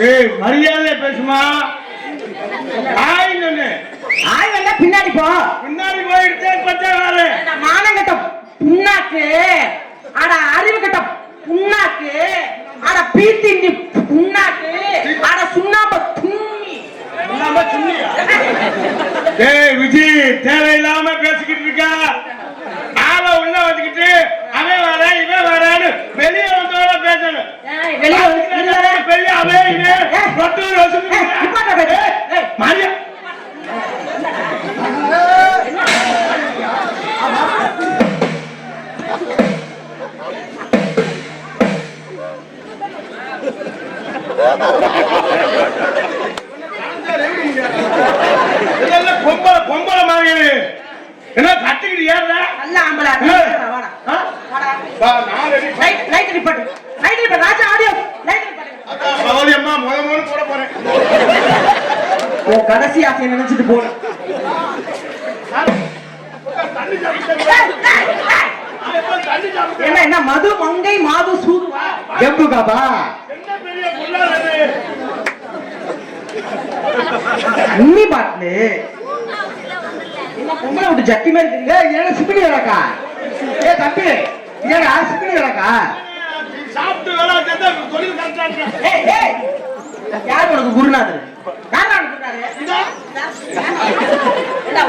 ஏய் மரியாதை பேசுமா. ஆய் சொன்னே. ஆய் வந்தா பின்னாடி போ. பின்னாடி போயிடுச்சே பச்சை வேலை. மானங்கட்ட புண்ணாக்கு. அட அறிவு கட்ட புண்ணாக்கு. அட பீத்திண்டி புண்ணாக்கு. அட சுண்ணாம்பு துண்ணி. சுண்ணாம்பு துண்ணியா? ஏய் விஜி தேவையில்லாம பேசிக்கிட்டு இருக்கா. ஆளை உள்ள வச்சுக்கிட்டு அவன் வர இவன் வரான்னு வெளியே வந்தோட பேசணும். வெளியே அவன் இவன் ரொட்டூர் வச்சுக்கிட்டு மாரியா பொம்பளை மாதிரி என்ன கட்டிக்கிட்டு ஏற நல்ல ஆம்பளை. லைட் ரிப்போர்ட் லைட் ரிப்போர்ட் ராஜா ஆடியோ லைட் ரிப்போர்ட். பவலி அம்மா முதல்ல போட போறேன். ஓ கடைசி ஆசை நினைச்சிட்டு போறேன். என்ன என்ன மது மங்கை மாது சூதுவா ஜம்பு காபா என்ன பெரிய புள்ளாது அண்ணி பாட்டு என்ன பொம்பளை விட்டு ஜட்டி மாதிரி தெரியல. ஏன்னா சிப்பிடி கிடக்கா. ஏ தம்பி ஏன்னா சிப்பிடி கிடக்கா. சாப்பிட்டு வேலை செஞ்சா தொழில் கரெக்டா. யார் உனக்கு குருநாதர்?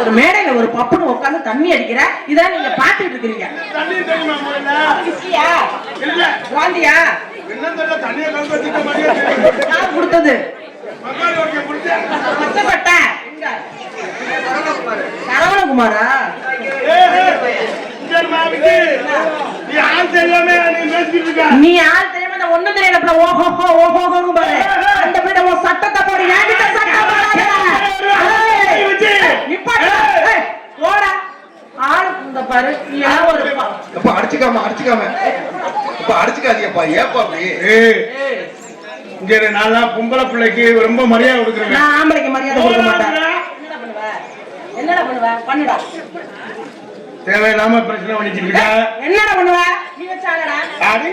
ஒரு மேடையில ஒரு பப்புன்னு உட்காந்து தண்ணி அடிக்கிற இதான் நீங்க பாத்துட்டு இருக்கிறீங்க. தண்ணி தெரியுமா முதல்ல? கிசியா இல்ல வாந்தியா என்ன தெரியல. தண்ணியை கலந்து வச்சுக்க மாட்டேங்குது. யார் கொடுத்தது? மக்காளி ஓகே குடிச்சேன். கஷ்டப்பட்ட சரவணகுமாரா? நீ ஆள் தெரியாம நீ பேசிக்கிட்டு இருக்க. நீ ஆள் தெரியாம ஒண்ணு தெரியல. ஓஹோ ஓஹோ பாரு அந்த பிள்ளை உன் சட்டத்தை போடு. ஏன்கிட்ட சட்டம் போடா ஆளு இந்த பாரு. நீ ஒரு அப்ப அடிச்சுக்காம இப்ப அடிச்சுக்காதீங்கப்பா. ஏப்பா அப்படி? இங்க நான் பொம்பளை பிள்ளைக்கு ரொம்ப மரியாதை கொடுக்குறேன். நான் ஆம்பளைக்கு மரியாதை கொடுக்க மாட்டேன். என்னடா பண்ணுவ? பண்ணுடா. தேவையில்லாம பிரச்சனை பண்ணிட்டு இருக்க. என்னடா பண்ணுவ? நீ வச்சாங்கடா. அடி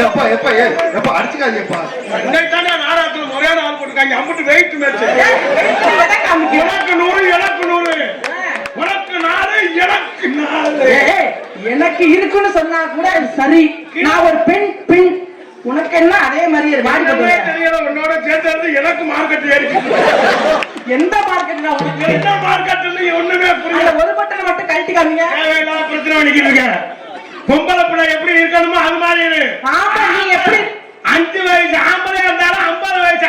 எப்பா எப்பா எப்பா அடிச்சுக்காதீங்கப்பா. இன்னைக்கு நாராத்துல முறையான ஆள் போட்டுருக்காங்க. அம்பிட்டு வெயிட் மேட்ச். எனக்கு 100 எனக்கு 100 உனக்கு 4 எனக்கு 4. எனக்கு இருக்குன்னு சொன்னா கூட சரி. நான் ஒரு பெண் உனக்கு என்ன அதே மாதிரி தெரியல. உன்னோட சேர்ந்து எனக்கு மார்க்கெட் ஏறிச்சு. எந்த மார்க்கெட்ல உனக்கு என்ன மார்க்கெட்ல ஒண்ணுமே புரியல. ஒரு பட்டனை மட்டும் கழட்டி காமிங்க. தேவையில்லாம பிரச்சனை பண்ணிக்கிட்டு இருக்க. பொம்பளை பிள்ளை எப்படி இருக்கணுமோ அது மாதிரி இரு. ஆமா நீ எப்படி 5 வயசு ஆம்பளை இருந்தாலும் 50 வயசு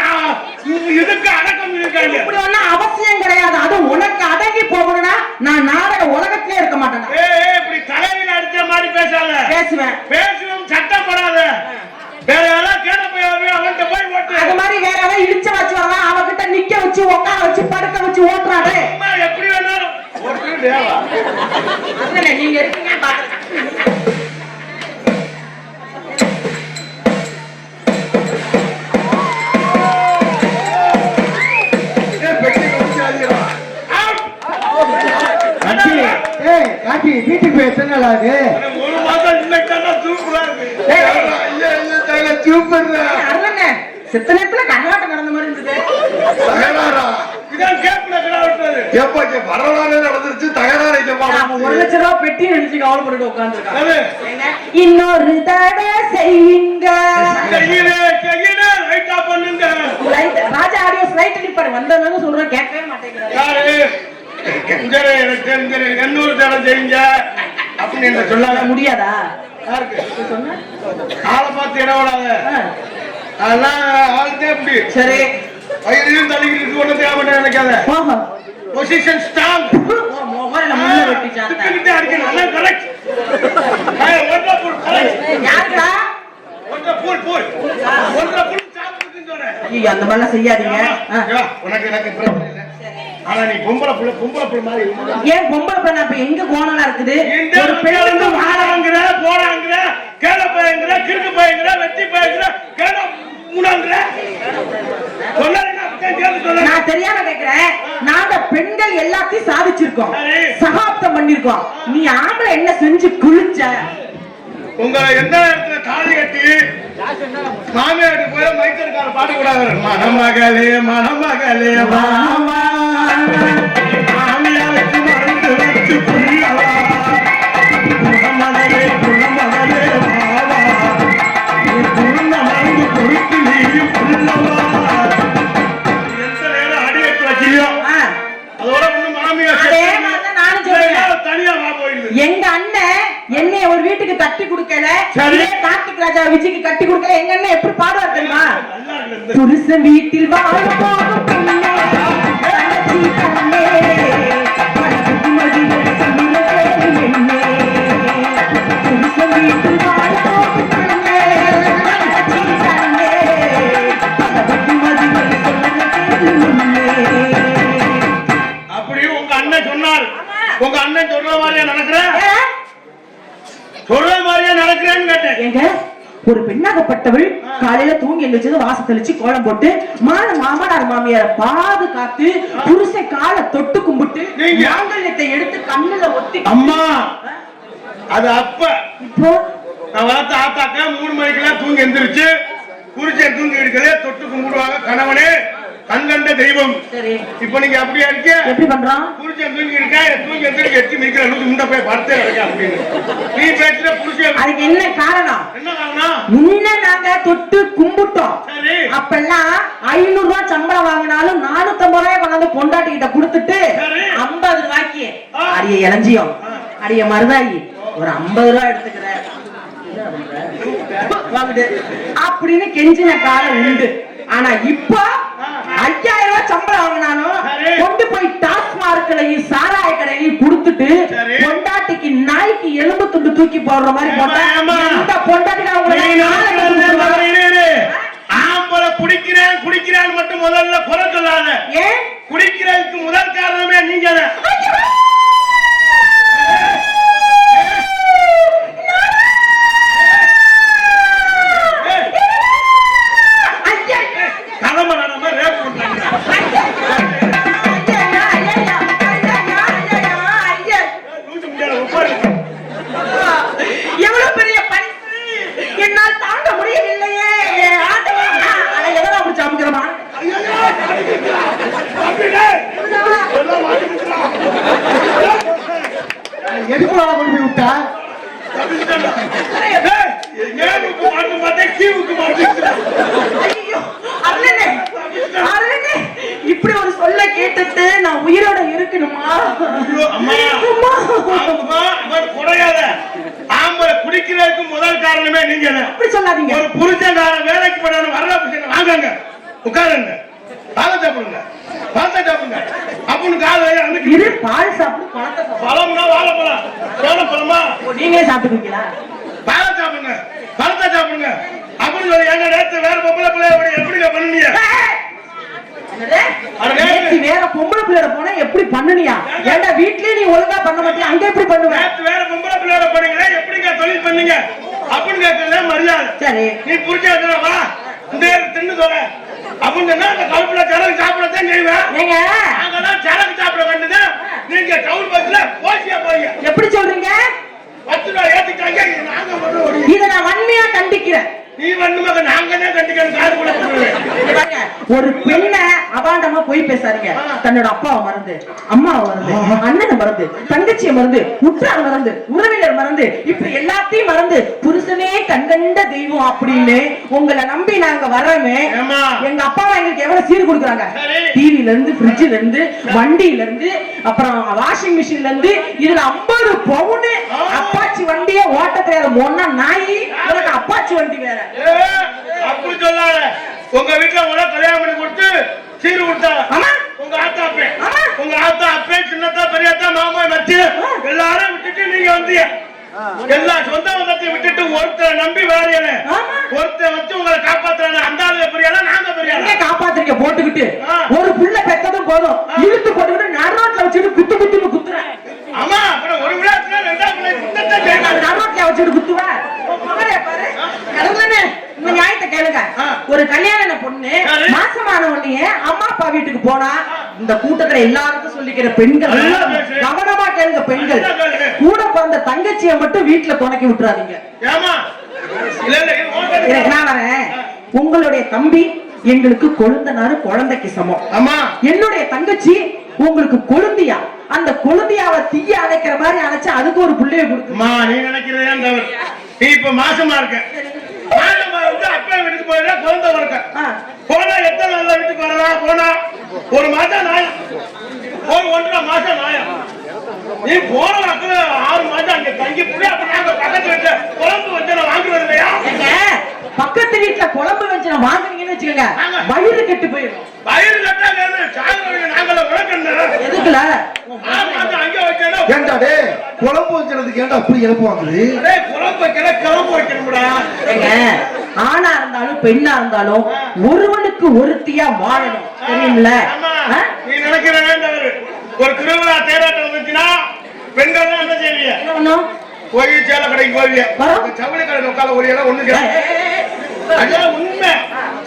இதுக்கு அடக்கம் இருக்காங்க. இப்படி ஒண்ணும் அவசியம் கிடையாது. அது உனக்கு அடங்கி போகணும்னா நான் நாடக உலகத்திலே இருக்க மாட்டேன். இப்படி தலையில அடிச்ச மாதிரி பேசாத. பேசுவோம் சட்டம் போடாத. வேற யாராவது கேட போய் அவன்கிட்ட போய் ஓட்டு. அது மாதிரி வேற யாராவது இடிச்சு வச்சு வரலாம். அவகிட்ட நிக்க வச்சு உட்கார வச்சு படுக்க வச்சு ஓட்டுறாரு. எப்படி வேணாலும் நீங்க இருக்கீங்க பாக்குறேன். காட்டி வீட்டுக்கு போய் எத்தனை நாள் ஆகுது? 1 மாசம் இன்னைக்கு சூப்பரா இருக்கு. சூப்பர் சித்த நேரத்துல கண்ணாட்டம் நடந்த மாதிரி இருந்தது. வரலாறு நடந்துருச்சு. தகராறு 1 லட்சம் ரூபாய் பெட்டி நினைச்சு கவலைப்பட்டு உட்கார்ந்துருக்காங்க. இன்னொரு தடவை செய்யுங்க. ராஜா ஆடியோஸ் லைட் நிப்பாரு. வந்தவங்க சொல்றேன் கேட்கவே மாட்டேங்கிறாரு. எண்ணூறு தடவை செய்யுங்க அப்படின்னு சொல்லாத முடியாதா? ஆளை பார்த்து இடவிடாத. அதெல்லாம் ஆளுதே இப்படி சரி. வயிறையும் தள்ளிக்கிட்டு இருக்கு. ஒண்ணு தேவை நினைக்காத. Position strong. மொபைல்ல முள்ள வெட்டி சாப்பிட்டு அடிக்கணும். அதான் கரெக்ட். யாருடா? ஒன்றரை பூல் சாப்பிட்டு சொல்றேன். ஐயோ அந்த மாதிரிலாம் செய்யாதீங்க. உனக்கு எனக்கு பிரச்சனை இல்லை. ஆனா நீ பொம்பளை புள்ள மாதிரி. ஏன் பொம்பளை பிள்ளை அப்ப எங்க கோணலா இருக்குது? ஒரு பெண் வந்து வாழாங்கிற போறாங்கிற கேள பயங்கிற கிறுக்கு பயங்கிற வெட்டி பயங்கிற கேள மூணாங்கிற நான் தெரியாம கேக்குறேன். நாங்க பெண்கள் எல்லாத்தையும் சாதிச்சிருக்கோம், சகாப்தம் பண்ணிருக்கோம். நீ ஆம்பளை என்ன செஞ்சு குளிச்ச? உங்களை எந்த இடத்துல தாலி கட்டி மாமியாருக்கு போய் மைக்கேல்கார பாட்டு கூடாது. மணமகளே மணமகளே மாமா மாமியாருக்கு மருந்து வச்சு புரியவா குணமகளே குணமகளே மாவா நீ குழந்த மருந்து கொடுத்து நீ புரியவா எந்த நேரம் அடி எடுத்து வச்சியோ அதோட ஒண்ணு மாமியார் தனியா வா போயிடுது. எங்க அண்ணன் என்னைய ஒரு வீட்டுக்கு கட்டி கொடுக்கல, கார்த்திக் ராஜா விஜய்க்கு கட்டி கொடுக்கல. எங்க அண்ணன் எப்படி பாடுவார் தெரியுமா? புருஷன் வீட்டில் வாழ போகும் பெண்ணே, தங்கச்சி கண்ணே, மனசுக்கு மகிழ்ச்சி சொல்லுறதே என்னே. புருஷன் வீட்டில் வாழ போகும் பெண்ணே, தங்கச்சி கண்ணே, மனசுக்கு மகிழ்ச்சி சொல்லுறதே என்னே. அப்படி உங்க அண்ணன் சொன்னார். உங்க அண்ணன் சொல்ற மாதிரியா நடக்கிறேன், சொல்ற மாதிரியா நடக்கிறேன்னு கேட்டேன். எங்க ஒரு பெண்ணாகப்பட்டவள் காலையில தூங்கி எழுந்திரிச்சது வாச தெளிச்சு கோலம் போட்டு மாமனார் மாமியார பாதுகாத்து புருஷ காலை தொட்டு கும்பிட்டு மாங்கல்யத்தை எடுத்து கண்ணுல ஒத்தி. அம்மா அது அப்ப இப்போ நான் வளர்த்த ஆத்தாக்கா 3 மணிக்கெல்லாம் தூங்கி எந்திரிச்சு புருஷன் தூங்கி எடுக்கலே தொட்டு கும்பிடுவாங்க. கணவனே கண்கண்ட தெய்வம். சரி, இப்ப நீங்க அப்படியா இருக்க? எப்படி பண்றான்? புருஷன் தூங்கி இருக்கா, தூங்கி எந்திரிக்க எட்டி மிதிக்கிற அளவுக்கு முன்ன போய் படுத்தே இருக்க அப்படின்னு நீ பேசுற புருஷன். அதுக்கு என்ன காரணம்? என்ன காரணம்? முன்ன நாங்க தொட்டு கும்பிட்டோம். சரி, அப்பெல்லாம் 500 ரூபாய் சம்பளம் வாங்கினாலும் 450 ரூபாய் கொண்டாந்து பொண்டாட்டி கிட்ட கொடுத்துட்டு 50 ரூபாய்க்கு அடிய இளஞ்சியம் அடிய மருதாயி ஒரு 50 ரூபாய் எடுத்துக்கிற அப்படின்னு கெஞ்சின காலம் உண்டு. ஆனா இப்ப 5000 ரூபாய் சம்பளம் வாங்கினாலும் கொண்டு போய் டாஸ்மார்க்லையும் சாராய கடையிலையும் கொடுத்துட்டு பொண்டாட்டிக்கு நாய்க்கு எலும்பு துண்டு தூக்கி போடுற மாதிரி போட்டா இந்த பொண்டாட்டிக்கு ஆம்பளை குடிக்கிறேன் குடிக்கிறான் மட்டும் முதல்ல குறை சொல்லாத. ஏன் குடிக்கிறதுக்கு முதல் காரணமே நீங்க. எவ்வளவு பெரிய பரிசு என்னால் தாங்க முடியவில்லையே. எதனா அப்படி சாமிக்கிறமா? எதுக்குள்ள கொண்டு போய் விட்டா? இப்படி ஒரு சொல்ல கேட்டுட்டு நான் உயிரோட இருக்கணுமா? ஆம்பளை குடிக்கிறதுக்கு முதல் காரணமே நீங்க. அப்படி சொல்லாதீங்க. ஒரு புருஷன் வேலைக்கு போனாலும் வரல வாங்க உட்காருங்க பாலை சாப்பிடுங்க பழத்தை சாப்பிடுங்க அப்படின்னு காலையில பால் சாப்பிடு பழம்னா வாழைப்பழம் சோழப்பழமா நீங்களே சாப்பிட்டுருக்கீங்களா? பாலை சாப்பிடுங்க பழத்தை சாப்பிடுங்க அப்படின்னு சொல்லி எங்க நேரத்தை வேற பொம்பளை பிள்ளைய எப்படிங்க பண்ணுனீங்க? வேற பொம்பளை பிள்ளையோட போனா எப்படி பண்ணுனியா? ஏண்டா வீட்லயே நீ ஒழுங்கா பண்ண மாட்டியா, அங்க எப்படி பண்ணுவ? வேற பொம்பளை பிள்ளையோட பண்ணீங்களா எப்படிங்க தொழில் பண்ணீங்க அப்படின்னு கேட்கறதே மரியாதை. சரி, நீ புரிஞ்சா வா இந்த தின்னு தோற அப்படின்னு அந்த கவுப்புல சரக்கு சாப்பிடத்தான் செய்வேன். நாங்கதான் சரக்கு சாப்பிட வேண்டியது. நீங்க கவுல் பஸ்ல போசியா போறீங்க. எப்படி சொல்றீங்க? 10 ரூபாய் ஏத்திட்டாங்க. நாங்க இதை நான் வன்மையா கண்டிக்கிறேன். நீ வன்மையாக நாங்க தான் கண்டிக்கிறோம். காது கூட ஒரு பெண்ணை அபாண்டமா போய் பேசாதீங்க. தன்னோட அப்பாவை மறந்து, அம்மாவை மறந்து, அண்ணனை மறந்து, தங்கச்சியை மறந்து, உற்றார் மறந்து, உறவினர் மறந்து, இப்படி எல்லாத்தையும் மறந்து புருஷனே கண்கண்ட தெய்வம் அப்படின்னு உங்களை நம்பி நாங்க வர்றோமே. எங்க அப்பாவை எங்களுக்கு எவ்வளவு சீர் கொடுக்குறாங்க. டிவில இருந்து, ஃப்ரிட்ஜ்ல இருந்து, வண்டியில இருந்து, அப்புறம் வாஷிங் மிஷின்ல இருந்து, இதுல 50 பவுன் அப்பாச்சி வண்டியே ஓட்ட தெரியாத மொன்னா நாயி உனக்கு அப்பாச்சி வண்டி வேற. அப்படி சொல்லாத. உங்க வீட்டுல உன கல்யாணம் பண்ணி கொடுத்து சீரு கொடுத்தாங்க. உங்க ஆத்தா அப்பே, உங்க ஆத்தா அப்பே, சின்னத்தா பெரியத்தா மாமா மச்சி எல்லாரும் விட்டுட்டு நீங்க வந்தீங்க. எல்லா சொந்த பந்தத்தையும் விட்டுட்டு ஒருத்தரை நம்பி வேலையில ஒருத்தர் வச்சு உங்களை காப்பாத்துறாங்க. அந்த ஆளு பெரியால நாங்க பெரியால காப்பாத்துறீங்க போட்டுக்கிட்டு. ஒரு புள்ள பெத்ததும் போதும் இழுத்து போட்டுக்கிட்டு நடுரோட்ல வச்சுட்டு குத்து குத்துன்னு குத்துறேன். ஆமா, அப்புறம் ஒரு விழாத்துல 2ஆம் பிள்ளை குத்தத்தை நடுரோட்ல வச்சுட்டு குத்துவேன். இந்த நியாயத்தை கேளுங்க. ஒரு கல்யாண பொண்ணு மாசமான உடனே அம்மா அப்பா வீட்டுக்கு போனா இந்த கூட்டத்துல எல்லாருக்கும் சொல்லிக்கிற பெண்கள் கவனமா கேளுங்க. பெண்கள் கூட பிறந்த தங்கச்சியை மட்டும் வீட்டுல துணைக்கி விட்டுறாதீங்க. ஏமா இல்ல இல்ல இது ஓட்டது. நான் வரேன். உங்களுடைய தம்பி எங்களுக்கு கொழுந்தனாரு, குழந்தைக்கு சமம். ஆமா. என்னுடைய தங்கச்சி உங்களுக்கு கொழுந்தியா. அந்த கொழுந்தியாவை தீய அணைக்கிற மாதிரி அணைச்சா அதுக்கு ஒரு புள்ளைய கொடுக்குமா? நீ நினைக்கிறதே தவறு. நீ இப்ப மாசமா இருக்க. மாசமா வந்து அப்பா வீட்டுக்கு போயிடா குழந்தை வரக்க. போனா எத்தனை நாள்ல வீட்டுக்கு வரலாம்? போனா ஒரு மாசம் நாயம், ஒரு 1.5 மாசம் நாயம். நீ போன வழக்கு 6 மாசம் அங்க தங்கி போய் அப்ப நாங்க பக்கத்து வீட்டுல குழம்பு வச்சு வாங்குறது இல்லையா? பக்கத்து வீட்டுல குழம்பு வச்சு வாங்குறீங்கன்னு வச்சுக்கோங்க, வயிறு கெட்டு போயிடும். வயிறு கட்டா நாங்கள விளக்கணும். எதுக்குல 6 மாசம் அங்க வச்சா ஏண்டா டே குழம்பு வைக்கிறதுக்கு ஏண்டா அப்படி எழுப்புவாங்களே? குழம்பு வைக்கிற கிளம்பு வைக்கணும்டா. ஆணா இருந்தாலும் பெண்ணா இருந்தாலும் ஒருவனுக்கு ஒருத்தியா வாழணும், தெரியுமில்ல? நீ நினைக்கிறேன் ஒரு திருவிழா தேராட்டம் வந்துச்சுன்னா பெண்கள் என்ன செய்வீங்க? போய் சேலை கடைக்கு போவீங்க, சவுளி கடையில் உட்கார ஒரு இடம் ஒண்ணு அதான் உண்மை.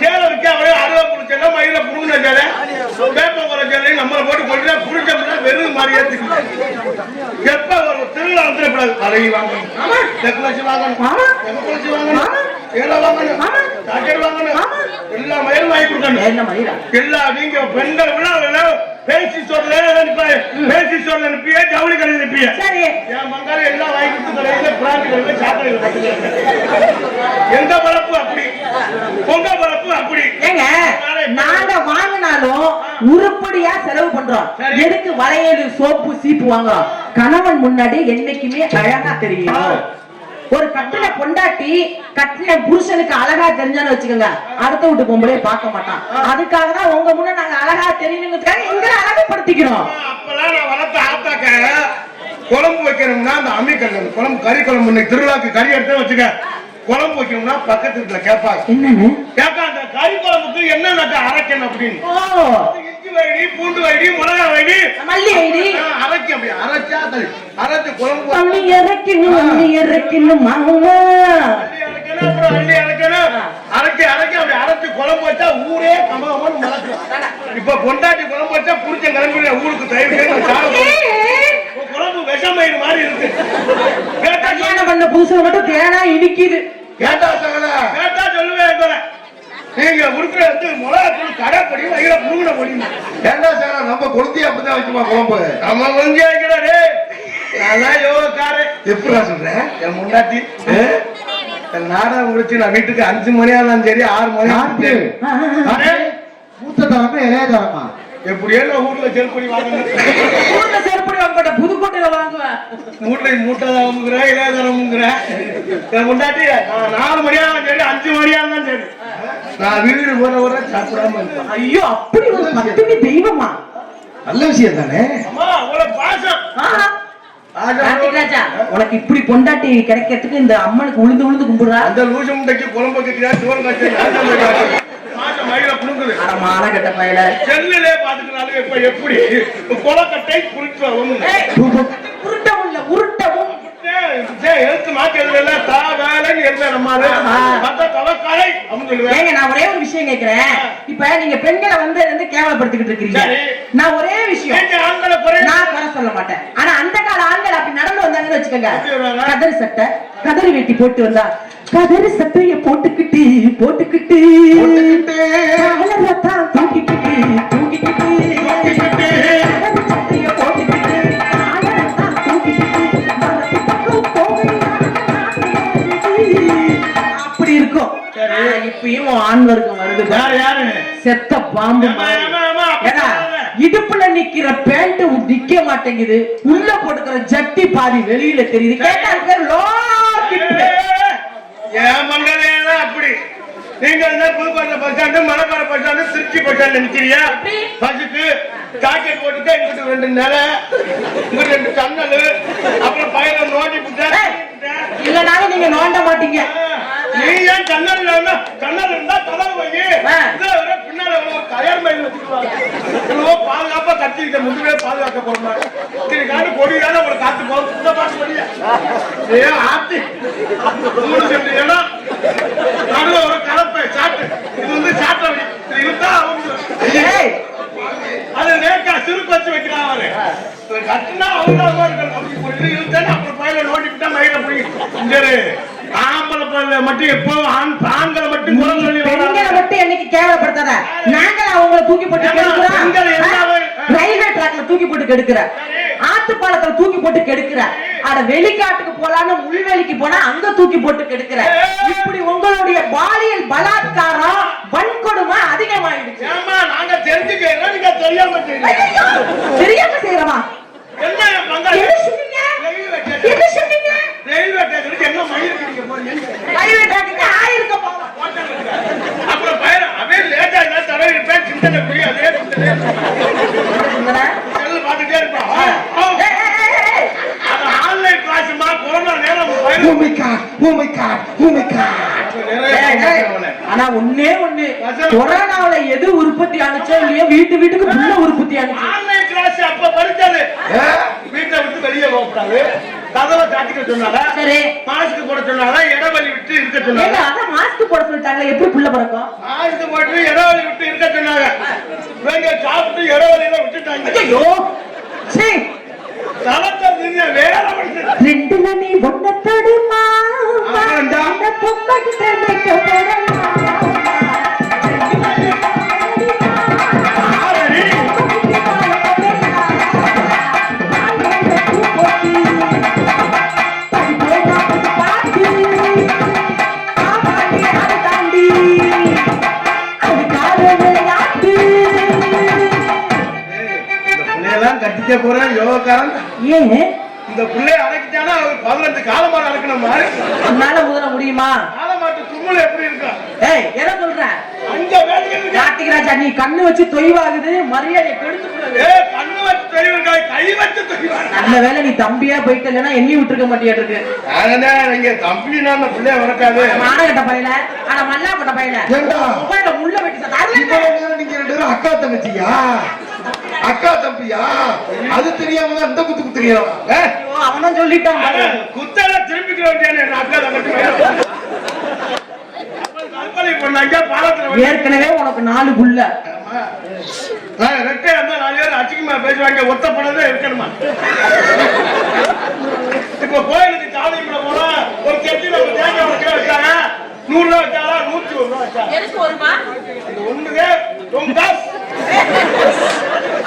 சேலை விற்க அவரே அருவா புடிச்சல மயில புடுங்கின சேலை வேப்ப குறை சேலை நம்மளை போட்டு கொண்டு புடிச்சோம்னா வெறும் மாதிரி ஏத்துக்கலாம். எப்ப ஒரு திருவிழா வந்துடக்கூடாது. அழகி வாங்கணும், டெக்னாலஜி வாங்கணும், டெக்னாலஜி வாங்கணும், சேலை வாங்கணும், ஜாக்கெட் வாங்கணும், எல்லா மயிலும் வாங்கி கொடுக்கணும். எல்லா நீங்க பெண்கள் விழா பேசி சொல்ல பேசி சொல்ல அனுப்பிய ஜவுளி கடை அனுப்பிய என் மங்கால எல்லாம் வாங்கி கொடுத்து கடையில பிராந்தி கடையில சாக்கடை. எந்த பரப்பு அப்படி, பொங்க பரப்பு அப்படி. ஏங்க நாங்க வாங்கினாலும் உருப்படியா செலவு பண்றோம். எதுக்கு வளையல் சோப்பு சீப்பு வாங்குறோம்? கணவன் முன்னாடி என்னைக்குமே அழகா தெரியும். ஒரு கட்டின பொண்டாட்டி கட்டின புருஷனுக்கு அழகா தெரிஞ்சான்னு வச்சுக்கோங்க, அடுத்த வீட்டு பொம்பளையே பார்க்க மாட்டான். அதுக்காக தான் உங்க முன்ன நாங்க அழகா தெரியணுங்கிறதுக்காக எங்களை அழகுபடுத்திக்கிறோம். அப்பெல்லாம் நான் வளர்த்த ஆத்தாக்க குழம்பு வைக்கணும்னா அந்த அம்மிக்கல் குழம்பு கறி குழம்பு திருவிழாக்கு கறி எடுத்து வச்சுக்க, குழம்பு வைக்கணும்னா பக்கத்து வீட்டுல கேட்பாங்க. என்னன்னு கேட்கா அந்த கறி குழம்புக்கு என்ன அரைக்கணும் அப்படின்னு. இஞ்சி வைடி, பூண்டு வைடி, மிளகா வைடி, மல்லி வைடி அரைக்க அப்படி அரைச்சா அரைச்சு குழம்பு அள்ளி இறக்கணும், அள்ளி இறக்கணும் மாமா, அப்புறம் அள்ளி இறக்கணும், அரைக்க அப்படி அரைச்சு குழம்பு வச்சா ஊரே கமகமன்னு மறக்கும். இப்ப பொண்டாட்டி குழம்பு வச்சா புரிச்ச கிளம்பி ஊருக்கு தயிர் குழம்பு விஷமயிறு மாதிரி இருக்கு. கல்யாணம் பண்ண புதுசுல மட்டும் தேனா இனிக்குது. கேட்டா சொல்லுவேன், நீங்க உடுக்கிற வந்து மிளகாத்தூள் கடைப்படி வயிற புழுகின முடியும். ஏண்டா சார் நம்ம கொளுத்தி அப்படிதான் வைக்குமா குழம்பு? நம்ம கொஞ்சம் வைக்கிறாரு அதான் யோகாரு. எப்படா சொல்றேன்? என் முன்னாடி நாடகம் முடிச்சு நான் வீட்டுக்கு 5 மணி ஆனாலும் சரி 6 மணி மூத்த தரமா இளைய தரமா எப்படியோ ஊர்ல செருப்படி வாங்கணும். ஊர்ல செருப்படி வாங்க மாட்டேன், புதுக்கோட்டையில வாங்குவேன். வீட்டுல மூட்டை வாங்குற இளையதரம்ங்கிற என் முன்னாடி 4 மணி ஆனாலும் சரி 5 மணி ஆனாலும் சரி நான் வீடு போற சாப்பிடாம இருப்பேன். ஐயோ அப்படி ஒரு பக்தி தெய்வமா? நல்ல விஷயம் தானே. அம்மா அவ்வளவு பாசம். உனக்கு இப்படி பொண்டாட்டி கிடைக்கிறதுக்கு இந்த அம்மனுக்கு உளுந்து உளுந்து கும்பிடுறா. அந்த லூசு முண்டைக்கு குழம்பு வைக்கிறா, தோல் காய்ச்சல் மயில புடுங்குது. மானகட்ட பயல செல்லிலே பாத்துக்கிறாலும் இப்ப எப்படி கொலக்கட்டை புரிட்டவும் உருட்டவும் எழுத்து மாத்தி எழுதல தாவேலைன்னு எழுத நம்மாரு தவக்காலை அப்படின்னு சொல்லுவேன். ஏங்க நான் ஒரே ஒரு விஷயம் கேட்கிறேன். இப்ப நீங்க பெண்களை வந்து கேவலப்படுத்திக்கிட்டு இருக்கீங்க. நான் ஒரே விஷயம், நான் குறை சொல்ல மாட்டேன். ஆனா அந்த கால ஆண்கள் அப்படி நடந்து வந்தாங்கன்னு வச்சுக்கோங்க, கதறி சட்டை கதறி வெட்டி போட்டு வந்தா கதறி சட்டைய போட்டுக்கிட்டு தூக்கிக்கிட்டு அப்படி இருக்கும். இப்பயும் ஆண் வர்க்கம் வருது, செத்த பாம்பு. இடுப்புல நிக்கிற பேண்ட் நிக்க மாட்டேங்குது, உள்ள போட்டுக்கிற ஜட்டி பாதி வெளியில தெரியுது. கேட்டா பேர் லோ கிட்டு. ஏன் மங்களே அப்படி நீங்க Pudukkottai bus stand, Malaiparai bus stand, Tiruchi bus stand நிக்கிறியா? பஸ்ஸுக்கு ஜாக்கெட் போட்டுக்க, இங்கிட்டு 2 நிலை, இங்கிட்டு 2 கண்ணல், அப்புறம் பயிர நோண்டி இல்லனாலும் நீங்க நோண்ட மாட்டீங்க. நீ ஏன் கண்ணல் இருந்தா கதவு வைங்க, பின்னால கயர் மயில் வச்சுக்குவாங்க. பாதுகாப்பா கத்திக்கிட்ட முதுவே பாதுகாக்க போறாங்க. கொடிதான ஒரு காத்து போக பாட்டு படியா ஆத்தி 3 சென்ட் இடம் நடுவ ஒரு கலப்பை சாட்டு. இது வந்து சாட்டை இருந்தா அது நேக்கா சிறுக்கு வச்சு வைக்கிறான். அவரு கட்டினா அவங்க இருக்கணும். அப்புறம் பயில நோண்டி விட்டா மயில பிடிக்கும். ஆம்பளை மட்டும் எப்போ ஆண்களை மட்டும் குறை சொல்லி பெண்களை மட்டும் என்னைக்கு கேவலப்படுத்தாத. நாங்கள அவங்கள தூக்கி போட்டு கெடுக்கிறோம். ரயில்வே ட்ராக்ல தூக்கி போட்டு கெடுக்கிற, ஆத்துப்பாலத்துல தூக்கி போட்டு கெடுக்கிற, அட வெளிக்காட்டுக்கு போலான்னு முள்வேலிக்கு போனா அங்க தூக்கி போட்டு கெடுக்கிற. இப்படி உங்களுடைய பாலியல் பலாத்காரம் வன்கொடுமை அதிகமாயிடுச்சு. ஏமா நாங்க தெரிஞ்சுக்கிறோம், நீங்க தெரியாம தெரியாம செய்யறமா? என்ன சொன்னீங்க? என்ன சொன்னீங்க? ரயில்வே ட்ராக்ல என்ன மயிருக்கு போறீங்க? ரயில்வே ட்ராக்ல ஆயிருக்க போறோம். அப்புறம் பையன் அப்படியே லேட்டா இருந்தா தடவை இருப்பேன், சிந்தனை புரியாது. செல்லு பார்த்துட்டே இருப்பான். அது ஆன்லைன் கிளாஸ்மா, கொரோனா நேரம் ஆனா ஒண்ணே ஒண்ணு, கொரோனாவுல எது உற்பத்தி ஆனிச்சோ இல்லையோ வீட்டுக்கு புள்ள உற்பத்தி ஆனிச்சு. ஆன்லைன் கிளாஸ் அப்ப படிச்சது. வீட்டை விட்டு வெளியே போகக்கூடாது, கதவை சாத்திக்க சொன்னாங்க, சரி மாஸ்க் போட சொன்னாங்க, இடைவெளி விட்டு இருக்க சொன்னாங்க. அதான் மாஸ்க் போட சொல்லிட்டாங்க, எப்படி புள்ள பிறக்கும்? மாஸ்க் போட்டு இடைவெளி விட்டு இருக்க சொன்னாங்க. இவங்க சாப்பிட்டு இடைவெளியில விட்டுட்டாங்க. ஐயோ சரி, வேற ரெண்டுல நீ ஒன்ன தடுமா பொம்மைக்கு கட்டிக்க போறேன் யோகாரன். ஏன் இந்த பிள்ளைய அழைக்கிட்டானா 15 காலமாடு அழைக்கணும் மாதிரி உன்னால முதல முடியுமா? காலமாட்டு தும்மல் எப்படி இருக்கும்? ஏய் என்ன சொல்ற? அங்க வேலைக்கு கார்த்திகராஜா நீ கண்ணு வச்சு தொய்வாகுது, மரியாதை கெடுத்துக்கூடாது. ஏய் கண்ணு வச்சு தொய்வுங்க, கை வச்சு தொய்வாங்க. நல்ல வேளை நீ தம்பியா போயிட்டு இல்லனா என்னையும் விட்டுருக்க மாட்டியாருக்கு. நானே நீங்க தம்பினா அந்த பிள்ளைய வரக்காது. மானகட்ட பையல, ஆனா மல்லாப்பட்ட பையல. ஏண்டா மொபைல்ல முள்ள வெட்டி சார். நீங்க ரெண்டு பேரும் அக்கா தங்கச்சியா? அக்கா தம்பியா? அது தெரியாம தான் இந்த குத்து குத்துறீங்க. அவனும் சொல்லிட்டான் பாரு. குத்தல திரும்பிக்க வேண்டியனே அக்கா தங்கச்சி. கல்பனை பண்ணாங்க பாலத்துல. ஏற்கனவே உனக்கு 4 புள்ள. ரெட்டே அந்த 4 பேர் அச்சிக்குமா பேசுவாங்க, ஒத்த பணதே இருக்கணுமா? இப்ப கோயிலுக்கு சாதிக்குள்ள போனா ஒரு கெட்டி நம்ம தேங்காய் உடைக்க வச்சாங்க, 100 ரூபாய் வச்சாரா, 101 ரூபாய் வச்சாங்க. எதுக்கு வருமா? இது ஒண்ணுதே ரொம்ப காசு.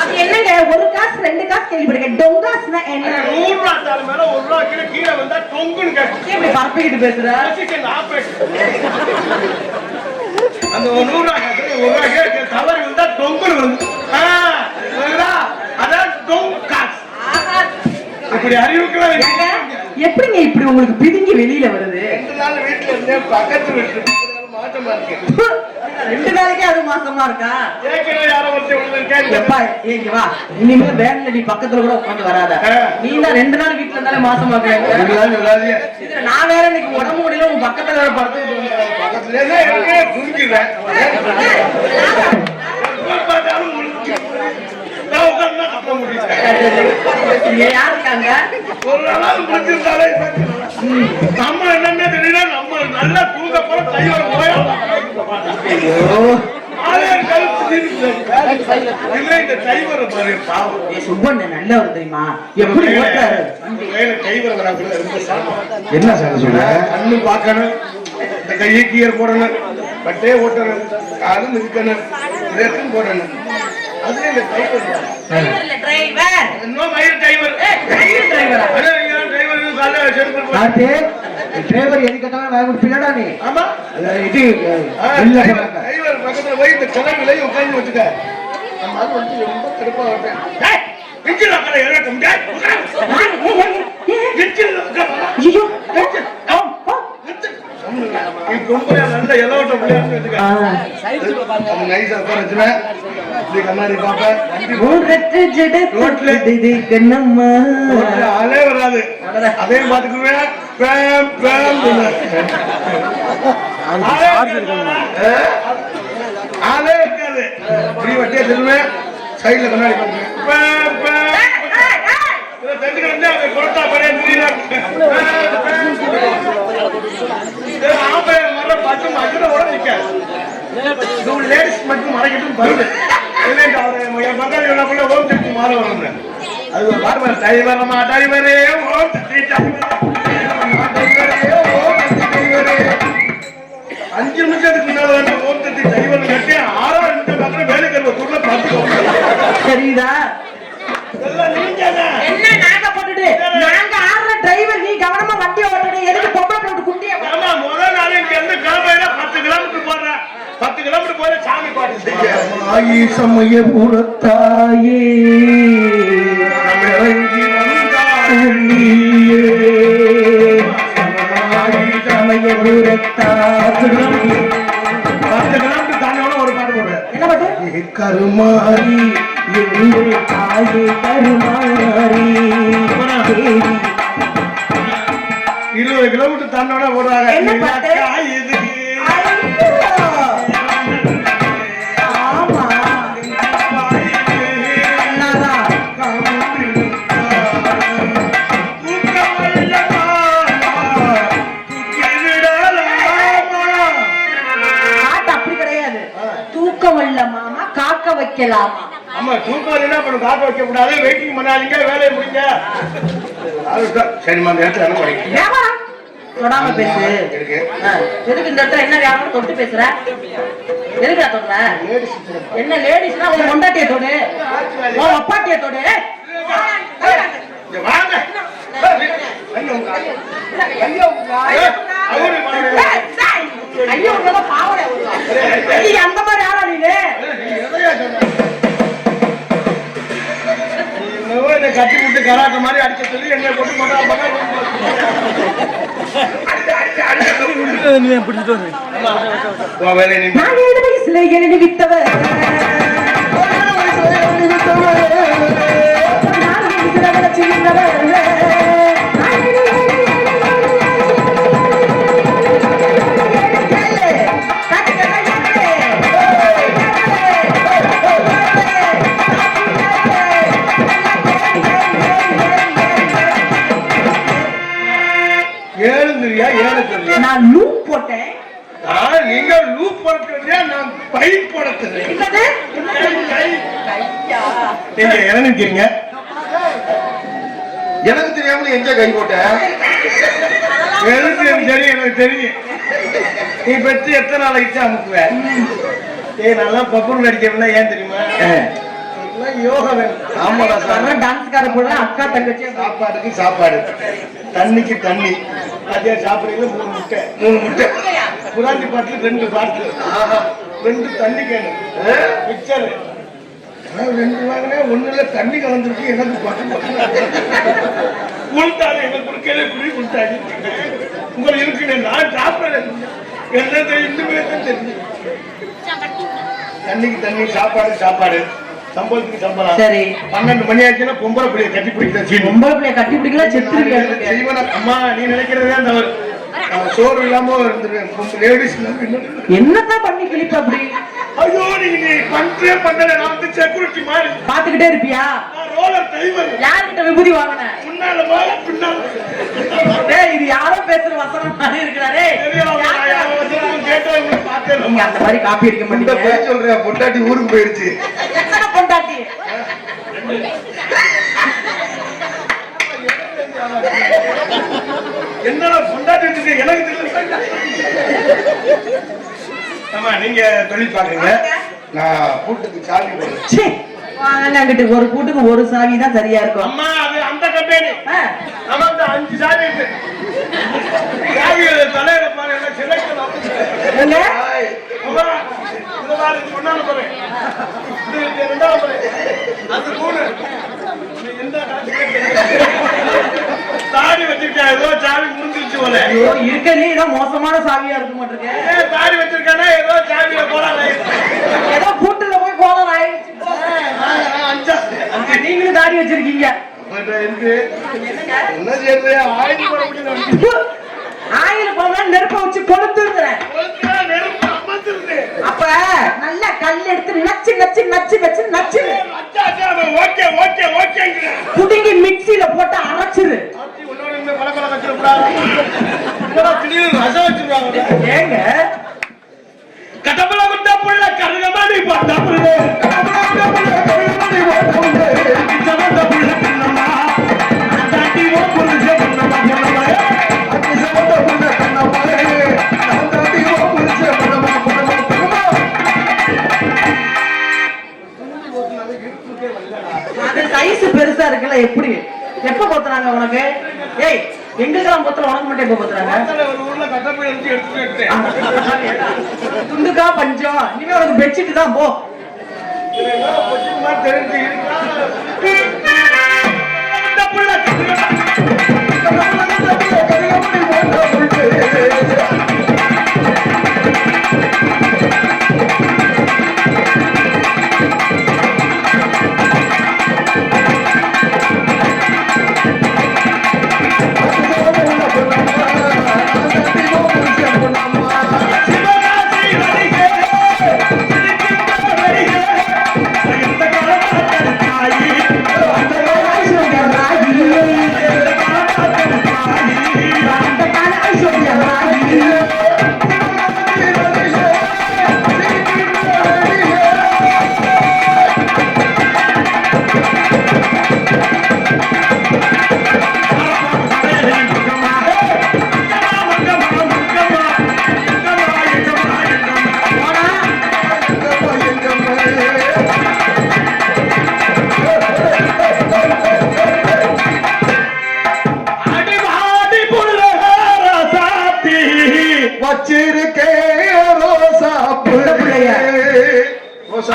அது என்னங்க, ஒரு காசு 2 காசு கேள்விப்பட்டிருக்கேன். டொங்காஸ்னா என்ன? 100 ரூபாய் தால மேல 1 ரூபாய் கீழே வந்தா டொங்குன்னு கேட்கும். இப்படி பரப்பிக்கிட்டு பேசுற? அந்த 100 ரூபாய் கேட்கறது 1 ரூபாய் கேட்க தவறு வந்தா டொங்குன்னு வந்து. அதான் டொங்காஸ். இப்படி அறிவுக்கலாம் எப்படிங்க இப்படி உங்களுக்கு பிதுங்கி வெளியில வருது? 2 நாள் வீட்டுல இருந்தே பக்கத்து வீட்டுல மாட்டமா இருக்கு. 2 நாளைக்கே அது மாசமா இருக்கா? ஏற்கனவே யாரோ ஒருத்தர் எப்பா ஏங்க வா, இனிமே வேன்ல நீ பக்கத்துல கூட உட்காந்து வராத. நீ தான் 2 நாள் வீட்டுல இருந்தாலே மாசமா இருக்க. நான் வேற இன்னைக்கு உடம்பு முடியல, உன் பக்கத்துல வேற படுத்து பக்கத்துல குடிக்கிறேன். யாரு இருக்காங்க? ஒரு நாளாவது முடிச்சிருந்தாலே நம்ம என்னன்னு தெரியல, நம்ம நல்லா தூங்க போற கையோட போயா நல்லவர் தெரியுமா? எப்படி என்ன சார் சொல்ற? கண்ணு பார்க்கணும், இந்த கையை கீழ் போடணும், பட்டே ஓட்டணும், காலும் இருக்கணும், இதற்கும் போடணும். அதுல இந்த டிரைவர் இன்னும் மயிர் டிரைவர் டிரைவர் எது கேட்டாலும் பிள்ளடா நீ. ஆமா இது டிரைவர் பக்கத்துல போய் இந்த கிளம்பில உட்கார்ந்து வச்சுக்க. நம்ம அது வந்து ரொம்ப கடுப்பா வரேன். டேய் இன்ஜின் உட்கார ஏறட்ட முடியாது. இன்ஜின் உட்கார. ஐயோ நீ கொம்பையா நல்ல எலோட்ட புள்ளையான்னு வச்சுக்க. அது நைஸா உட்கார வச்சுனா இந்த கண்ணாடி பாப்பா ஓரத்து ஜட ரோட்ல இது கண்ணம்மா ஆளே வராது. அதே பாத்துக்குவேன் பேம் பேம் ஆளே இருக்காது. இப்படி வட்டியா சொல்லுவேன், சைட்ல கண்ணாடி பாத்துக்குவேன் பேம் பேம் தெரிஞ்சுக்கிட்டு அதை கொரட்டா பழைய தெரியல. ஆம்பளை மரம் பார்த்து மதுரை கூட நிற்காது. லேடிஸ் மட்டும் மறைக்கிட்டு வருது. என் பங்காளி ஓம் சக்தி மாற வரும். அது ஒரு பார்வை டைவரமா டைவரே ஓம் சக்தி டைவரே ஓம் சக்தி டைவரே 5 நிமிஷத்துக்கு முன்னால வந்து ஓட்டத்தை டிரைவர் கட்டி 6 நிமிஷம் பார்க்கணும் வேலைக்கு தூர்ல பார்த்துக்கோங்க. சரிதா இதெல்லாம் நீங்கதான். என்ன நாங்க போட்டுட்டு நாங்க ஆடுற டிரைவர் நீ கவனமா வண்டி ஓட்டுற எதுக்கு பொம்பளை போட்டு குண்டிய ஆமா முதல் நாள் இங்க இருந்து கிளம்பையில 10 கிலோமீட்டர் போடுறேன். 10 கிலோமீட்டர் போற சாமி பாட்டு செய்ய ஆயி சமய புறத்தாயே நம்ம இறங்கி வந்தாயே சமய புறத்தாயே 10 கிலோமீட்டர் தாண்டியோட ஒரு பாட்டு போடுறேன். என்ன பாட்டு? கருமாரி எங்கள் தாயே கருமாரி தேவி 20 கிலோமீட்டர் தாண்டோட போடுறாங்க. என்ன பாட்டு? இது ஆமா நல்லாதான். பாட்டு அப்படி கிடையாது. தூக்கம் இல்ல மாமா காக்க வைக்கலாமா? ஆமா தூக்கம் என்ன பண்ண காக்க வைக்க கூடாது. வெயிட்டிங் பண்ணாதீங்க வேலையை முடிங்க. சரிம்மா அந்த இடத்துல என்ன படிக்க வியாபாரம் தொடாம பேசு. இருக்கு. எதுக்கு இந்த இடத்துல என்ன வியாபாரம் தொட்டு பேசுற? எதுக்கு தொடுற? என்ன லேடிஸ்னா உன் கொண்டாட்டிய தொடு, உன் அப்பாட்டிய தொடு. இங்க வாங்க. ஐயோ உங்களதான் பாவனை அந்த மாதிரி ஆளா நீங்க? என்ன கட்டி விட்டு கராட்ட மாதிரி அடிக்க சொல்லி என்ன போட்டு நான் 7 வயசுல எழுதி வித்தவர் நான் லூப் போட்டேன். நீங்க லூப் போடுறீங்க நான் பைப் போடுறேன். நீங்க இறங்கிக்கிறீங்க. எனக்கு தெரியாமல எங்க கை போட்ட எதுக்கு சரி எனக்கு தெரியும். நீ பெற்று எத்தனை நாள் ஆயிடுச்சு அமுக்குவேன். நல்லா பப்பூர் நடிக்கிறேன்னா ஏன் தெரியுமா? யோகா வேணும். ஆமாடா சார். டான்ஸ்கார போல அக்கா தங்கச்சி சாப்பாடுக்கு சாப்பாடு, தண்ணிக்கு தண்ணி. அதே சாப்பிடுறீங்க 3 முட்டை. 3 முட்டை. புராண்டி பாட்டில் 2 பாட்டில். 2 தண்ணி கேனு மிக்சர். 2 வாங்கினே 1ல தண்ணி கலந்துருக்கு. எனக்கு கொடுத்தாரு எங்களுக்கு கொடுக்கல குடி கொடுத்தாரு. உங்களுக்கு இருக்கு நான் சாப்பிடுறேன். என்ன இன்னுமே தெரிஞ்சு தண்ணிக்கு தண்ணி சாப்பாடு சாப்பாடு சம்பளத்துக்கு சம்பளம். சரி 12 மணி ஆச்சுன்னா பொம்பளை பிள்ளைய கட்டி பிடிக்கல. பொம்பளை பிள்ளைய கட்டி பிடிக்கல செத்துருக்கேன். செய்வன அம்மா நீ நினைக்கிறதே தவறு. சோறு இல்லாம இருந்துருவேன். லேடிஸ் என்னதான் பண்ணி கிளிப்ப அப்படி? ஐயோ நீங்க பண்ற நான் வந்து செக்யூரிட்டி மாதிரி பாத்துக்கிட்டே இருப்பியா? Roller driver. யார்கிட்ட விபூதி வாங்கின? முன்னால போல பின்னால. டேய் இது யாரோ பேசுற வசனம் மாதிரி இருக்குறாரே. நீங்க அந்த மாதிரி காப்பி அடிக்க மாட்டீங்க. சொல்றேன் பொண்டாட்டி ஊருக்கு போயிருச்சு. எத்தனை பொண்டாட்டி? என்னடா பொண்டாட்டி வச்சிருக்க எனக்கு தெரியல. ஆமா நீங்க தொழில் பாக்குறீங்க. நான் கூட்டுக்கு சாவி போடுறேன். வாங்கிட்டு ஒரு கூட்டுக்கு ஒரு சாவி தான் சரியா இருக்கும். அம்மா அது அந்த கம்பெனி. நமக்கு 5 சாவி இருக்கு. சாவி தலையில பாரு என்ன செலக்ட் என்ன? அம்மா இது பாரு பொண்ணான பாரு. இது ரெண்டாவது பாரு. அது 3. எந்த தாடி வச்சிருக்கா ஏதோ சாவி முடிஞ்சிருச்சு போல. ஐயோ இருக்கனே ஏதோ மோசமான சாவியா இருக்க மாட்டேங்க. தாடி வச்சிருக்கானே ஏதோ சாவியில போலாம். ஏதோ கூட்டுல போய் கோலம் ஆயிடுச்சு. நீங்களும் தாடி வச்சிருக்கீங்க. என்ன செய்யறது? ஆயில் போட முடியல. ஆயில் போனா நெருப்ப வச்சு கொளுத்துறேன். அப்ப நல்ல கல் எடுத்து நச்சு நச்சு நச்சு நச்சு நச்சு ஓகே ஓகே ஓகே புடுங்கி மிக்ஸில போட்டு அரைச்சிரு. ஏங்க கட்டப்பல விட்டா புள்ள கருகமாடி பார்த்தா புள்ள சமந்த புள்ள கண்ணம்மா தாட்டி ஓ புள்ள கண்ணம்மா கண்ணம்மா சமந்த புள்ள கண்ணம்மா தாட்டி ஓ புள்ள எப்படி எப்ப போத்துறாங்க உனக்கு? ஏய் எங்களுக்கெல்லாம் போத்துல உனக்கு மட்டும் எப்ப போத்துறாங்க? ஒரு ஊர்ல கட்டப்பை எடுத்து துண்டுக்கா பஞ்சம் இனிமே உனக்கு பெட்ஷீட் தான் போ. தெரிஞ்சு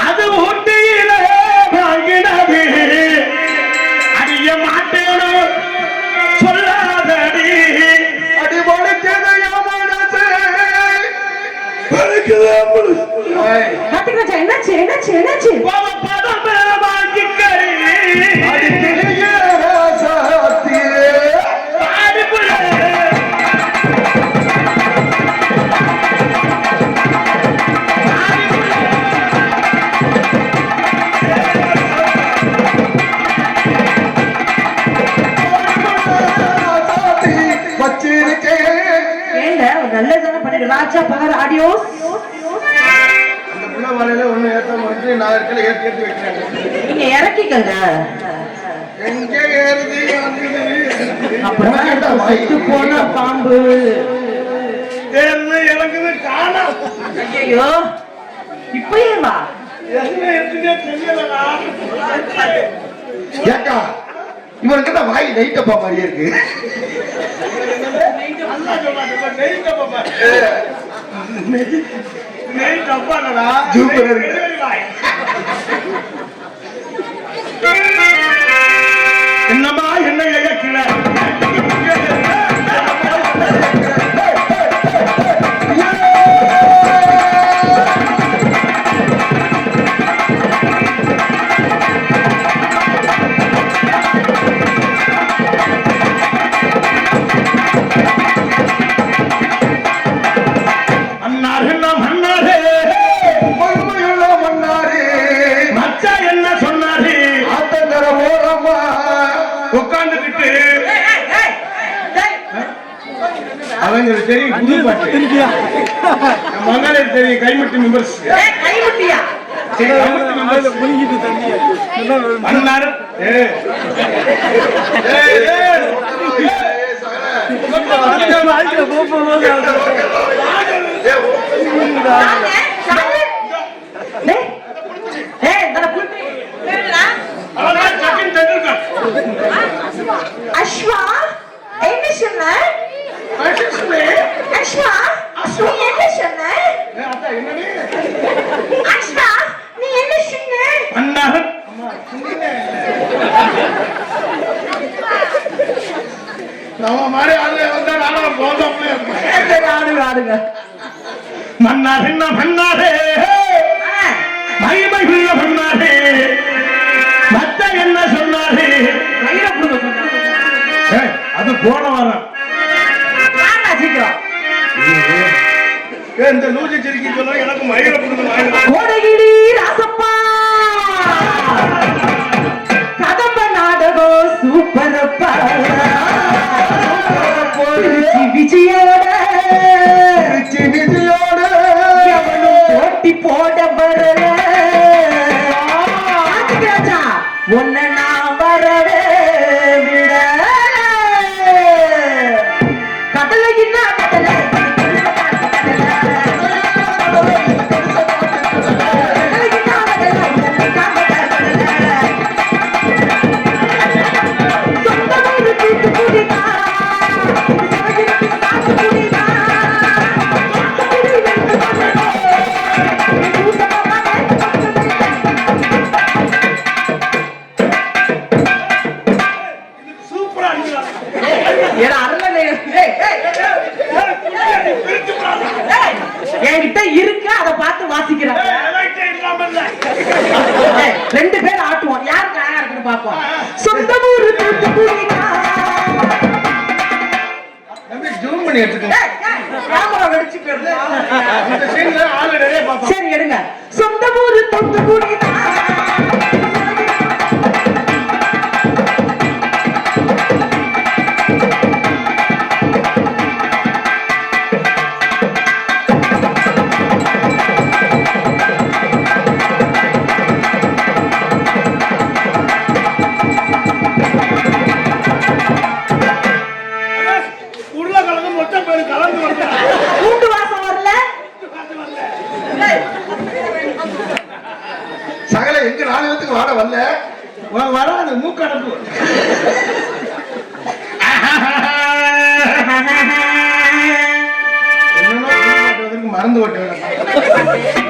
அது ஊட்டியில வாங்கினது அறிய மாட்டேனோ சொல்லாதடி அடி வலிக்குது என்னாச்சு என்னாச்சு என்னாச்சு? பதம் வாங்கிக்கறி நல்லதானே பண்ணிடு. ராஜா பகர் ஆடியோஸ் அந்த புள்ள வலையில ஒண்ணு ஏத்தாம வந்து நான் இருக்கல ஏத்தி ஏத்தி வைக்கிறாங்க. நீங்க இறக்கிக்கங்க. எங்க ஏறுது அப்புறம் செத்து போன பாம்பு ஏறுது இறங்குது காணோம். ஐயோ இப்பயே வா. என்ன எடுத்துட்டே தெரியலடா. ஏக்கா இவனுக்கு தான் வாய் லைட்டப்பா மாதிரியே இருக்கு. நல்லா சொல்லாத நெய் டப்பா. நெய் டப்பாடா. சூப்பரா இருக்கு. என்னம்மா என்ன இயக்கல அவங்களுக்கு தெரியும் புது பாட்டு. மங்களுக்கு தெரியும் கைமுட்டி மெம்பர்ஸ். கைமுட்டியா? அண்ணாரு அஸ்வா என்ன சொன்ன? அஸ்வா நீ என்ன சொன்ன? அஸ்வா நீ என்ன சொன்ன? அண்ணாரு நம்ம மாதிரி ஆளு வந்தா நானும் போதப்பே ஆடுங்க மன்னாரு மன்னாரே மகிமையுள்ள மன்னாரே மத்த என்ன சொன்னாரு? அது போன வாரம் இந்த லூசி சிரிக்கி சொல்ல எனக்கு மயில கோடகிரி ராசப்பா கதம்ப நாடகம் சூப்பரப்பா விஜயோட எவனும் போட்டி போட வரல உன்னை நான் வரவே விட கடலையின்னா கடலை ரெண்டு பேரும் ஆட்டுவோம், யாருக்கு அழகா இருக்குன்னு பாப்போம். சொந்த ஊரு தூத்துக்குடிதான். ஜூம் பண்ணி எடுத்துக்கோங்க. கேமரா வெடிச்சு போயிருது. இந்த சீன்ல ஆளு நிறைய பாப்போம். சரி எடுங்க. சொந்த ஊரு தூத்துக்குடிதான். உருளைக்கிழங்கு மொட்டை பேரு கலந்து வருது. பூண்டு வாசம் வரல. சகல எங்க 4 பேத்துக்கு வாட வரல. வராது மூக்கடப்பு. மறந்து ஓட்டு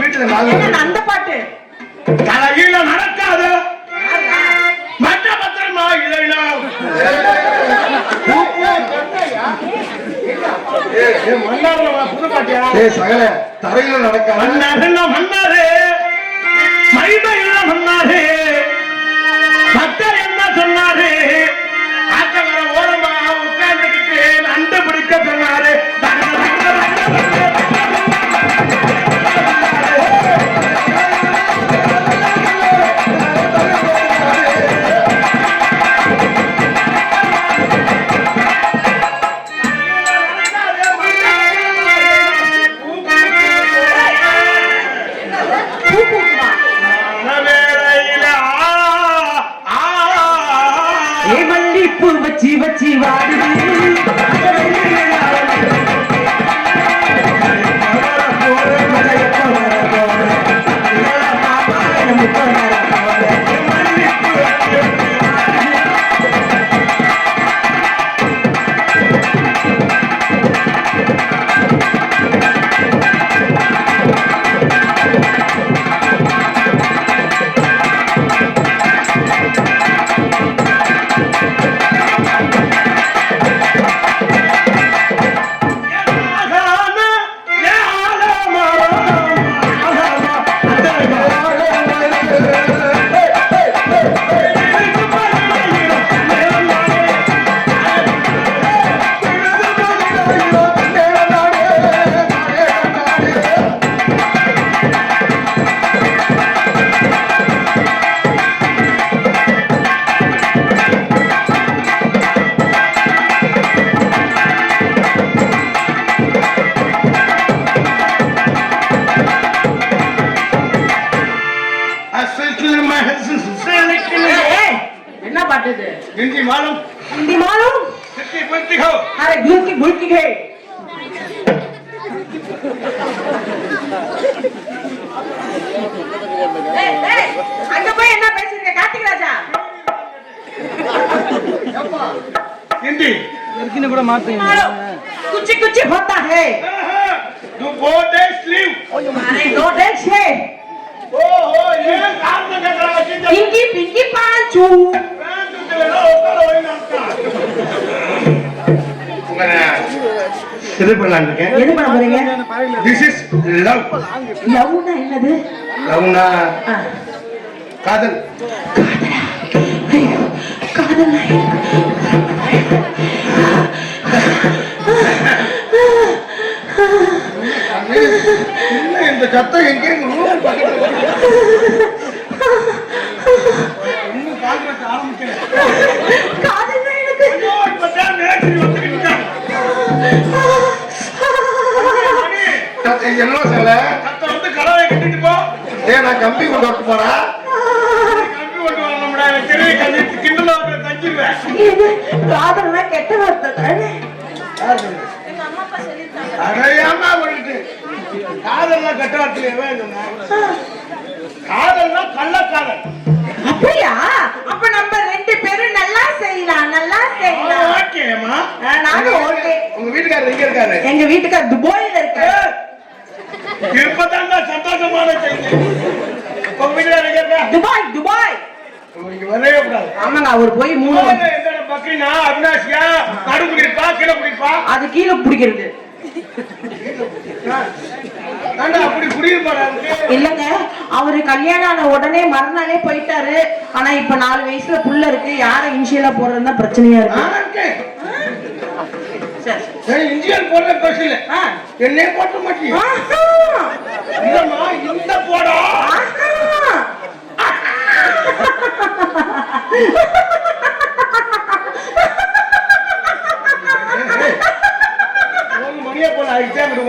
வீட்டுல 4 என்னங்க அந்த பாட்டு? தலையில நடக்காது மற்ற பத்திரமா இல்லைனா புது பாட்டியா? சகல தரையில நடக்க மன்னாரு மைமையில மன்னாரு பக்தர் என்ன சொன்னாரு? ஆத்தவர ஓரமா உட்கார்ந்துக்கிட்டு நண்டு பிடிக்க சொன்னாரு. வச்சி வச்சி வாடுது. என்ன பாட்டு இது? हिंदी मालूम? हिंदी मालूम? कितनी बोलती हो? अरे गुलकी गुलकी है. அங்க போய் என்ன பேசுறீங்க கார்த்திக் ராஜா? हिंदी लड़की கூட மாத்துங்க. कुछ कुछ होता है. तू बोट है स्लीव. अरे दो डेट्स है. ओहो ये काम में कर रहा है. पिंकी पिंकी पांचू. எது பண்ணலாம்னு இருக்கேன்? எது பண்ண போறீங்க? This is love. லவ்னா என்னது? லவ்னா காதல். காதல். இந்த சத்தம் எங்க ரூம் பக்கத்துல இன்னும் கான்ட்ராக்ட் ஆரம்பிக்கல. காதல்னா எனக்கு பட்டா மேட்ச் வந்துக்கிட்டா. என்ன சொல்ல சத்தம் வந்து கலவை கட்டிட்டு போ. நான் கம்பி கொண்டு வரட்டு போறா. கம்பி கொண்டு வரணும்டா. எனக்கு தெரிய கஞ்சி கிண்டலா தஞ்சிருவேன். காதல்னா கெட்ட வார்த்தை தானே. அடையாம பண்ணிட்டு காதல்னா கெட்ட வார்த்தையவே இல்லைங்க. காதல்னா கள்ளக்காதல். அப்படியா? அப்ப நம்ம ரெண்டு பேரும் நல்லா செய்யலாம் நல்லா செய்யலாம். ஓகேமா நானும் ஓகே. உங்க வீட்டுக்காரர் எங்க இருக்காரு? எங்க வீட்டுக்காரர் துபாயில இருக்காரு. இப்பதான் சந்தோஷமான செய்தி. உங்க வீட்டுக்காரர் எங்க இருக்கா? Dubai Dubai. இங்க வரவே கூடாது. ஆமாங்க அவர் போய் 3 பக்ரீனா அவினாஷியா நடு குடிப்பா கீழே குடிப்பா. அது கீழே பிடிக்கிறது. ஆனா அப்படி குடியிருப்பாடா இல்லங்க, அவரு கல்யாணம் ஆன உடனே மறுநாளே போயிட்டாரு. ஆனா இப்ப 4 வயசுல புள்ள இருக்கு. யார இனிஷியலா போடுறதுதான் பிரச்சனையா இருக்கு. சரி, இன்ஜினியர் போடுற பிரச்சனை இல்ல. என்னைய போட்ட மாட்டியா? இல்லம்மா, இந்த போடா.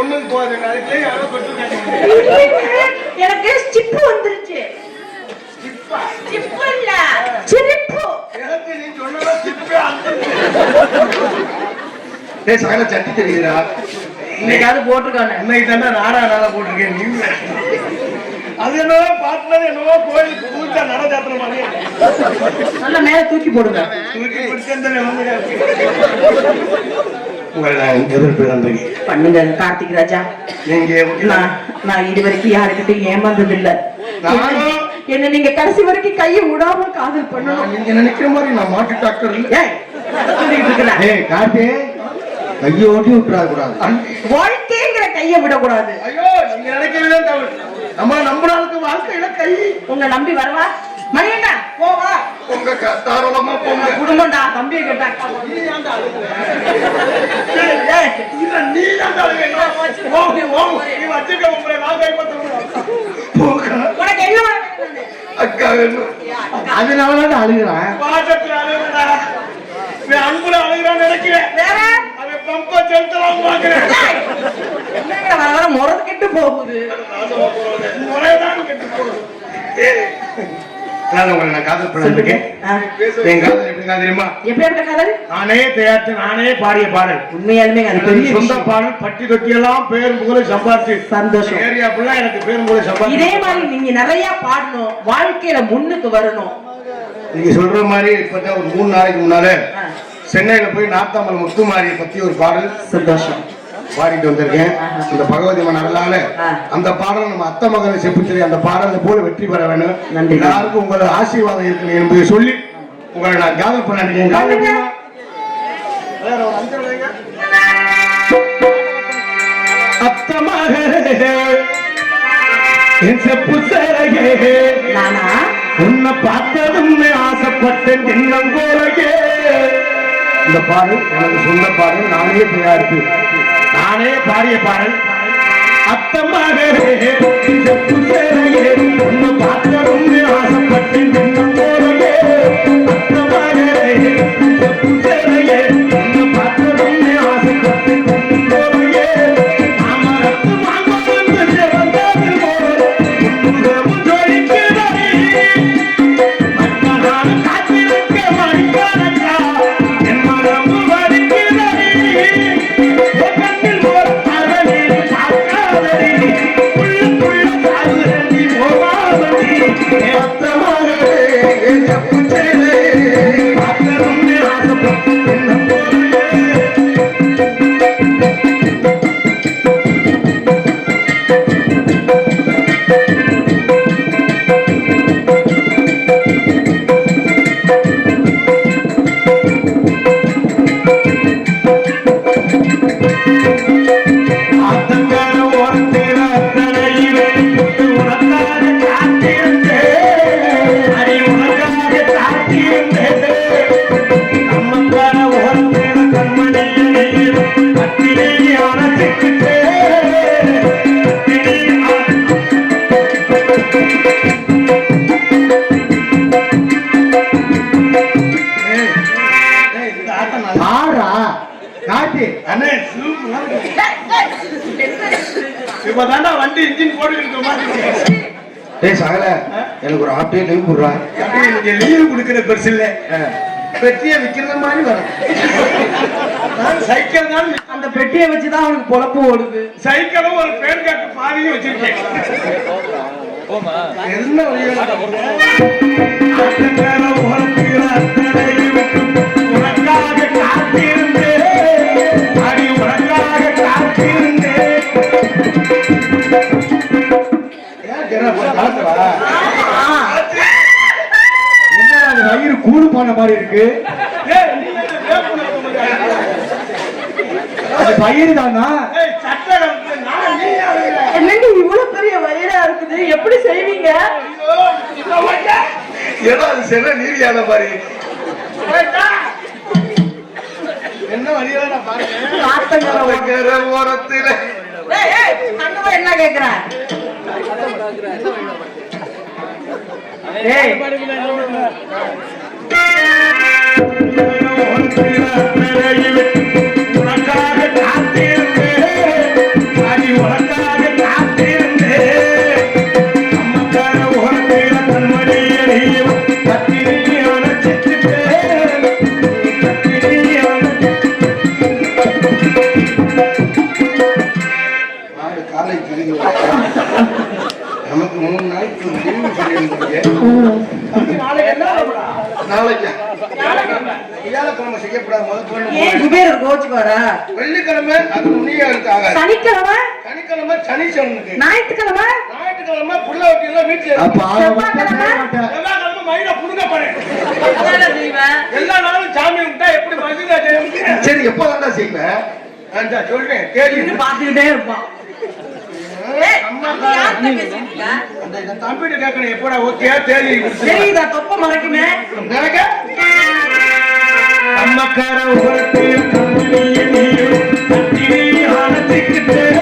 ஒண்ணுக்கு போகுது. எனக்கு சிப்பு வந்துருச்சு. சிப்பு இல்ல, சிரிப்பு. எனக்கு நீ சொன்னா சிப்பே டேய் சகல சட்டி தெரியுதா? இன்னைக்காவது போட்டிருக்கானே. இன்னைக்கு தானே நாடா போட்டிருக்கேன். நீ அது என்னவோ பாட்டுனது என்னவோ கோயிலுக்கு பூஜா நட ஜாத்திர மாதிரி நல்ல மேல தூக்கி போடுங்க. தூக்கி பிடிச்சே வந்து பண்ணுங்க கார்த்திக் ராஜா. நான் இது வரைக்கும் யாருக்கிட்டையும் ஏமாந்தது இல்ல. என்ன நீங்க கடைசி வரைக்கும் கையை விடாம காதல் பண்ணணும். நீங்க நினைக்கிற மாதிரி நான் மாட்டு டாக்டர் இல்ல. ஏய் கார்த்தி, கையை ஓட்டி விட்டுறாத கூடாது. வாழ்க்கைங்கிற கையை விடக்கூடாது. ஐயோ, நீங்க நினைக்கிறதே தவறு. நம்ம நம்புறாளுக்கு வாழ்க்கையில கை. உங்க நம்பி வரவா? மணியண்ணா போவா. உங்க தாராளமா போங்க. குடும்பம்டா, தம்பியை கேட்டா. நீ ஏன்டா நீ வச்சுக்க உங்களை நான் கைப்பற்ற உனக்கு என்ன அக்கா அதனாலதான் அழுகுறேன். பாசத்துல அழுகுறா, அன்புல அழுகுறான்னு நினைக்கிறேன். வேற அவன் பம்ப செலுத்தலாம் பாக்குறேன். என்னங்கிற வர வர முறது கெட்டு போகுது. முறைதான் கெட்டு போகுது. உங்களை நான் காதல் பண்ணிருக்கேன். என் காதல் எப்படி தெரியுமா? எப்படிப்பட்ட காதல்? நானே தயாரித்து நானே பாடிய பாடல். உண்மையாலுமே அது பெரிய சொந்த பாடல். பட்டி தொட்டி எல்லாம் பேர் புகழை சம்பாதிச்சு சந்தோஷம். ஏரியா ஃபுல்லா எனக்கு பேர் புகழை சம்பாதிச்சு. இதே மாதிரி நீங்க நிறைய பாடணும், வாழ்க்கையில முன்னுக்கு வரணும். நீங்க சொல்ற மாதிரி இப்பதான் ஒரு 3 நாளைக்கு முன்னால சென்னையில போய் நாத்தாமல் முத்துமாரியை பத்தி ஒரு பாடல் சந்தோஷம் பாடிட்டு வந்திருக்கேன். இந்த பகவதி மன்னர்களால அந்த பாடல் நம்ம அத்தை மகளை செப்புச்சரி அந்த பாடலை போல வெற்றி பெற வேணும். எல்லாருக்கும் உங்களோட ஆசீர்வாதம் இருக்கு என்பதை சொல்லி உங்களை நான் காதல் பண்ண அத்தை மகளே நானா உன்னை பார்த்ததும் ஆசைப்பட்டேன் எண்ணம் போலயே. இந்த பாடல் எனக்கு சொந்த பாடல். நானே தயாரித்து நானே பாடிய பாடல். அத்தமாக உன்னை பார்த்ததும் ஆசைப்பட்டேன் எண்ணம் போலயே. அத்தமாக உன்னை பார்த்ததும் ஆசைப்பட்டேன் எண்ணம் போலயே. அமரத்து மாமரத்து சிறந்தது போல உன்னுடமும் ஜொலிக்கிறதே. மன்னனான காத்திருக்க மணிக்கணக்கா என் மனமு வலிக்கிறதே. கண்ணில் ஒரு அழகே பார்க்காதடி உள்ளுக்குள்ள சாகுதடி போகாதடி. அத்தமாகவே செப்புச்சேரே பார்த்ததும் ஆசைப்பட்டு எண்ணம் போலயே. ஆத்தங்கர ஓரத்தில அத்தனையிலே உனக்காக காத்திருந்தேன். அடி உனக்காக காத்திருந்தேன். அம்மங்கர ஓரத்தில கண்மணியிலே கட்டிலே அணைச்சிக்கிட்டேன். காட்டி அண்ணே இப்பதாண்டா வண்டி இன்ஜின் போட்டுக்கிட்டு மாதிரி. ஏய் சகல எனக்கு ஒரு ஆப்டே லீவ் கொடுறா. நீங்க லீவு கொடுக்கிற பெருசு இல்ல, பெட்டியை விற்கிற மாதிரி வரும். சைக்கிள் தான். அந்த பெட்டியை வச்சுதான் அவனுக்கு பொழப்பு ஓடுது. சைக்கிளும் ஒரு பேர் காட்டு பாதியும் வச்சிருக்கேன். என்ன உனக்காக காத்திருந்தேன். அடி உனக்காக காத்திருந்தேன். என்ன வயிறு கூடு போன மாதிரி இருக்கு. அது பயிர் தானா? என்னங்க வருது எப்படி செய்வீங்க? ஏதோ அது செல்ல நீதியான மாதிரி என்ன வழியா நான் பாருங்க ஓரத்துல என்ன கேக்குறேன்? உனக்காக காத்திருந்தேன் உனக்காக காத்திருந்தேன் அம்மக்கார ஓரத்தில் கண்மணியையும் கத்திரி அணைச்சிட்டேன் மாடு காலை தெரியுது நமக்கு 3 நாளைக்கு லீவு சொல்லியிருந்தீங்க நாளைக்கு வியாழக்கிழமை செய்யப்படாத குபேரர் கோச்சுக்காரா? வெள்ளிக்கிழமை அது நுண்ணியா இருக்காங்க சனிக்கிழமை சனிக்கிழமை சனிச்சனுக்கு ஞாயிற்றுக்கிழமை புள்ள வட்டி எல்லாம் வீட்டுல செவ்வாய்க்கிழமை மயில புடுங்க போறேன் எல்லா நாளும் சாமி கும்பிட்டா எப்படி மசிதா செய்ய முடியும்? சரி எப்போ தான் செய்வேன் சொல்றேன் கேள்வி பாத்துக்கிட்டே இருப்பான். தம்பிட்டு கேட்கணும் எப்படா ஓகே தேதி தெரியுதா? தொப்ப மறைக்குமே. அம்மக்கார உரத்தில் கண்மணியையும் கத்திரி அணைச்சிக்கிட்டேன்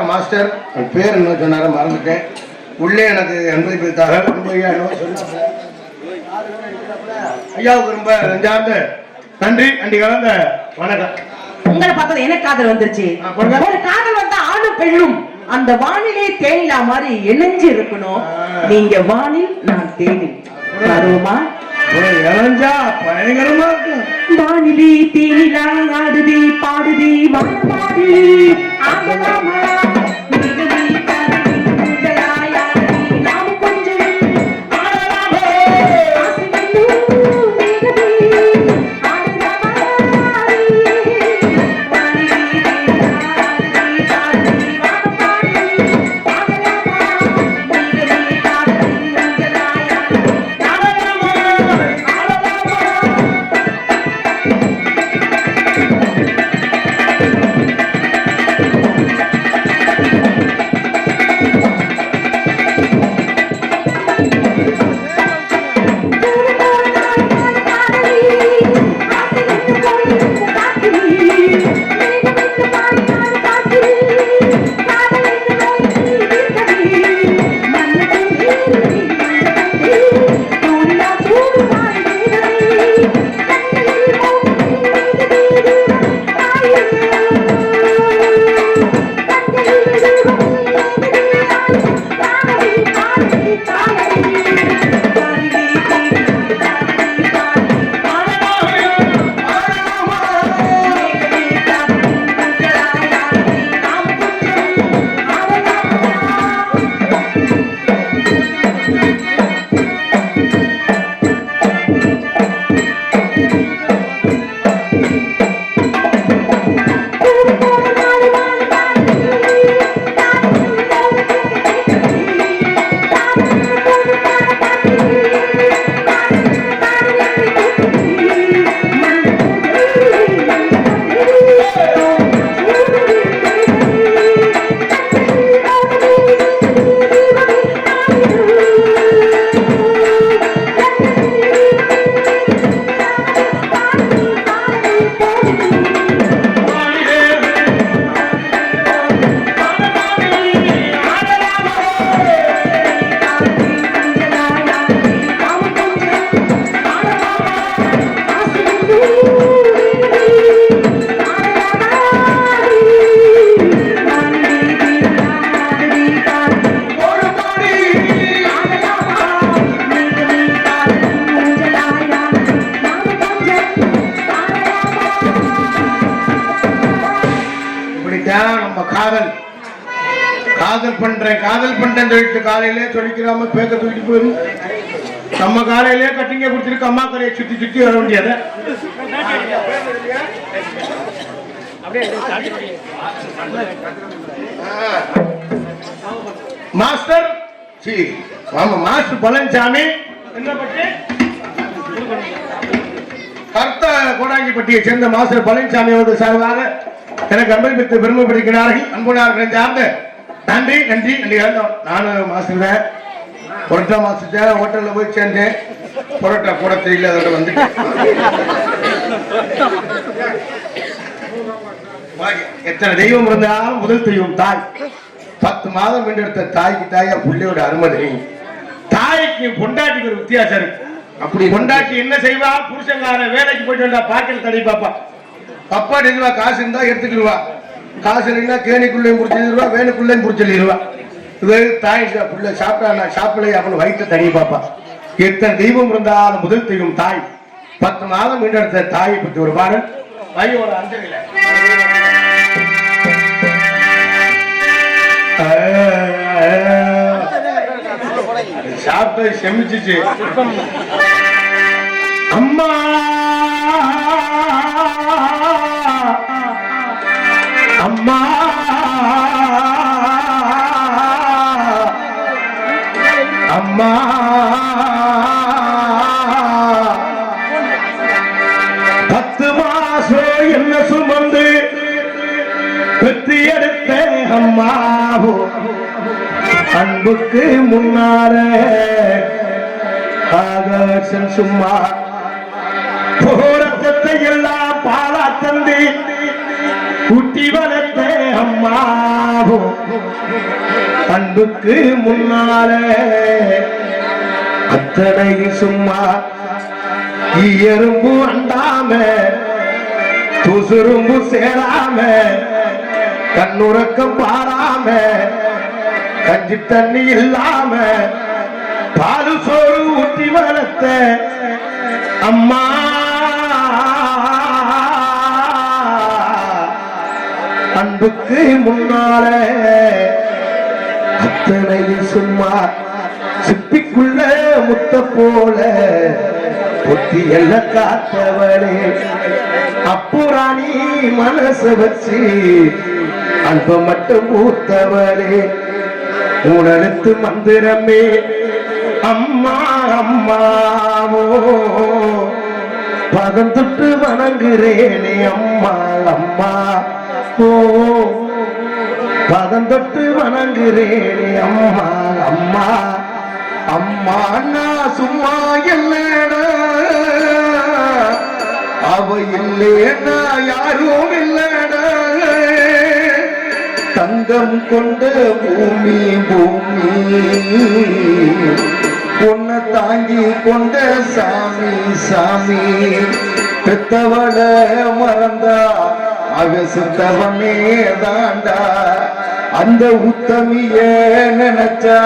மாஸ்டர் பேர் என்ன சொன்னார மறந்துட்டேன். உள்ளே எனக்கு அனுமதிப்பதற்காக ஐயாவுக்கு ரொம்ப நெஞ்சார்ந்த நன்றி நன்றி கலந்த வணக்கம். உங்களை பார்த்தது எனக்கு காதல் வந்துருச்சு. ஒரு காதல் வந்தா ஆணும் பெண்ணும் அந்த வானிலே தேனிலா மாதிரி இணைஞ்சு இருக்கணும். நீங்க வானில் நான் தேனில் வருவோமா? இளைஞ்சா பயங்கரமா இருக்கும். வானிலே தேனிலா ஆடுதி பாடுதி வானமாடி ஆகலாமா இதான் நம்ம காதல். காதல் பண்றேன் சொல்லிட்டு காலையிலே சொல்லிக்கிறாம பேக்க தூக்கிட்டு போயிடும். நம்ம காலையிலே கட்டிங்க குடிச்சிருக்கு அம்மா கரையை சுத்தி சுத்தி வர வேண்டியத. மாஸ்டர் மாஸ்டர் பழனிசாமி என்ன பற்றி கர்த்த கோடாங்கிப்பட்டியை சேர்ந்த மாஸ்டர் பழனிசாமி அவர்கள் சார்பாக எனக்கு அன்பளித்து பெருமைப்படுகிறார்கள். அன்புனார்கள் சார்ந்த நன்றி நன்றி நன்றி. நானும் மாஸ்டர் புரோட்டா மாஸ்டர் ஹோட்டல்ல போய் சேர்ந்தேன். புரோட்டா கூட தெரியல, அதோட வந்துட்டேன். எத்தனை தெய்வம் இருந்தாலும் முதல் தெய்வம் தாய். 10 மாதம் வென்றெடுத்த தாய்க்கு தாயா பிள்ளையோட அருமை தெரியும். தாய்க்கு பொண்டாட்டிக்கு ஒரு வித்தியாசம் இருக்கு. அப்படி பொண்டாட்டி என்ன செய்வா, புருஷங்கார வேலைக்கு போயிட்டு வந்தா பாக்கெட் தடி பாப்பா. அப்பா நிறுவா காசு இருந்தா எடுத்துக்கிடுவா, காசு இல்லைன்னா கேணிக்குள்ளையும் புடிச்சிருவா, வேணுக்குள்ளையும் புடிச்சிருவா. இது தாய் புள்ள சாப்பிட்டா நான் சாப்பிடலை அப்படின்னு வயிற்று தனி பாப்பா. எத்தனை தெய்வம் இருந்தாலும் முதல் தெய்வம் தாய். 10 மாதம் வென்றெடுத்த தாயை பற்றி ஒரு பாடல் வையோட அஞ்சலில சாப்பிட்டு செமிச்சிச்சு. அம்மா அம்மா அம்மா 10 மாசம் என்ன சுமந்து பெற்று எடுத்த அம்மாவோ அன்புக்கு முன்னார ஆகாசம் சும்மா போரத்தை எல்லாம் பாலா தந்தி குட்டி வளர்த்த அம்மாவோ அன்புக்கு முன்னால அத்தனை சும்மா எறும்பு அண்டாம துசுரும்பு சேராம கண்ணுறக்கம் பாராம கஞ்சி தண்ணி இல்லாம பால் சோறு ஊட்டி வளர்த்த அம்மா அன்புக்கு முன்னால அத்தனை சும்மா சிப்பிக்குள்ள முத்த போல பொத்தி எல்லாம் காத்தவளே அப்புறாணி மனச வச்சு அன்ப மட்டும் ஊத்தவளே உணர்த்து மந்திரமே அம்மா அம்மாவோ பதம் தொட்டு வணங்குறேனே அம்மா அம்மா ஓ பதம் தொட்டு வணங்குறேனே அம்மா அம்மா அம்மா நான் சும்மா இல்லைனா அவ இல்லைன்னா யாரும் இல்லைனா தங்கம் கொண்ட பூமி பூமி பொண்ண தாங்கி கொண்ட சாமி சாமி பெத்தவள மறந்தா அவ சுத்தவனே தாண்டா அந்த உத்தமிய நினைச்சா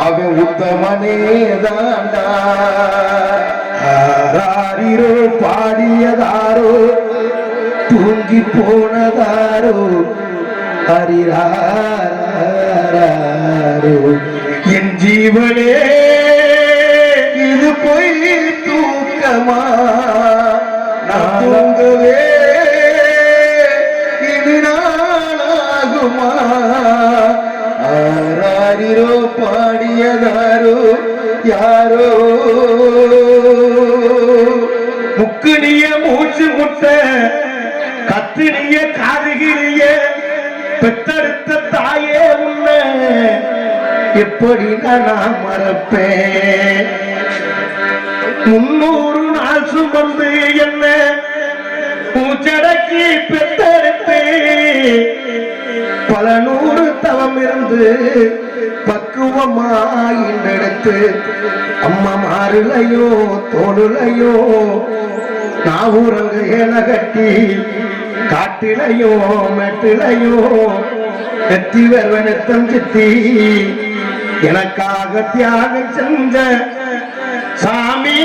அவ உத்தமனே தாண்டா ஆராரிரோ பாடியதாரோ தூங்கி போனதாரோ ஹரிராரோ என் ஜீவனே இது பொய் தூக்கமா நான் தூங்கவே இது நாளாகுமா ஆராரிரோ பாடியதாரோ யாரோ முக்குனிய மூச்சு முட்ட கத்தினிய காதுகிறிய பெத்தெடுத்த தாயே உன்ன எப்படி நான் மறப்பேன் 300 நாள் சுமந்து என்ன பூச்சடக்கி பெத்தெடுத்து பல 100 தவம் இருந்து பக்குவமாயின்றெடுத்து அம்மா மாறுலையோ தோளுலையோ நாவூரங்க என கட்டி காட்டிலையோ மெட்டிலையோ எத்தி வருவனத்தம் சித்தி எனக்காக தியாகம் செஞ்ச சாமி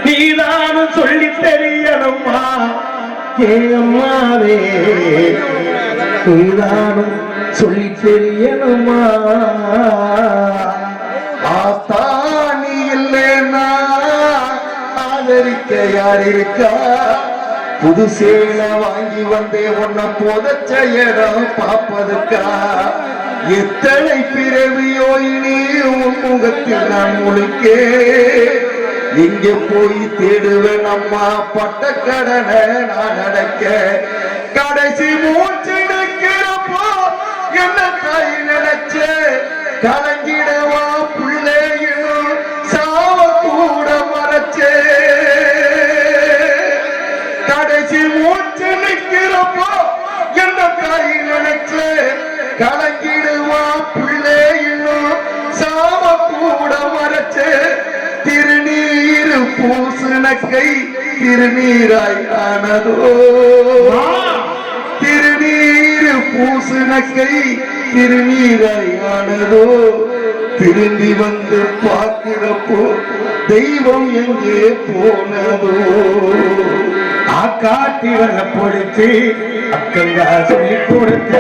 நீதானும் சொல்லி தெரியணும்மா ஏம்மாவே நீதானும் சொல்லி தெரியணுமா ஆத்தா நீ இல்லைன்னா ஆதரிக்க யார் இருக்கா புது சேலை வாங்கி வந்தே உன்னை புதைச்ச இடம் பார்ப்பதுக்கா எத்தனை பிறவியோ இனி உன் முகத்தில் நான் முழிக்கே இங்க போய் தேடுவேன் அம்மா பட்ட கடனை நான் அடைக்க கடைசி மூச்சு நிற்கிறப்போ என்ன தாய் நினைச்ச கலங்கிடவா பிள்ளையும் சாவ கூட மறைச்சே கடைசி மூச்சு நிற்கிறப்போ என்ன தாய் நினைச்ச கலங்கிடுவா பிள்ளையும் சாவ கூட மறைச்சே திருநீரு பூசணக்கை திருநீராய் ஆனதோ திருநீரு பூசணக்கை திருநீராய் ஆனதோ திரும்பி வந்து பார்க்கிறப்போ தெய்வம் எங்கே போனதோ ஆக்காட்டி வர பொழிச்சு அக்கங்கா சொல்லி கொடுத்த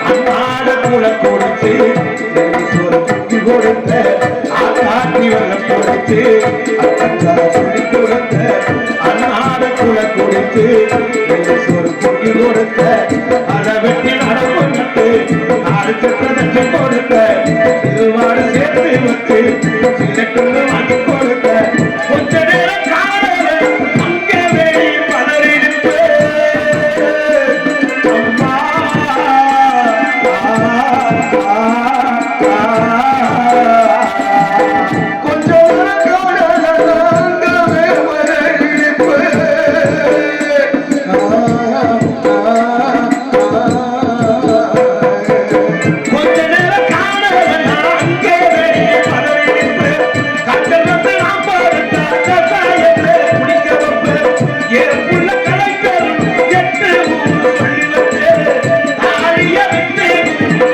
அம்மாட கூட கொடுத்து சுத்தி கொடுத்த ஆக்காட்டி வர பொழிச்சு அக்கங்கா சொல்லி கொடுத்த அண்ணாட கூட கொடுத்து சோறு பொங்கி கொடுத்த அதை வெட்டி நடந்து அடுத்த கொடுத்த திருவாடு சேர்த்து வச்சு சிலக்குள்ள வந்து கொடுத்த கொஞ்ச நேரம் காணல அங்கே வேடி பலரிருப்பு அம்மா கொஞ்சம் காணல அங்கே பலரிருப்பு கொஞ்ச நேரம் காணல அங்கே வேடி பலரிருப்பு கட்டல் வந்து நாம் பாருந்தா கசாயத்தை குடிக்க வைப்பு ஏற்புள்ள கலைஞரும் எட்டு ஊர் சொல்லி வச்சு தாழிய விட்டு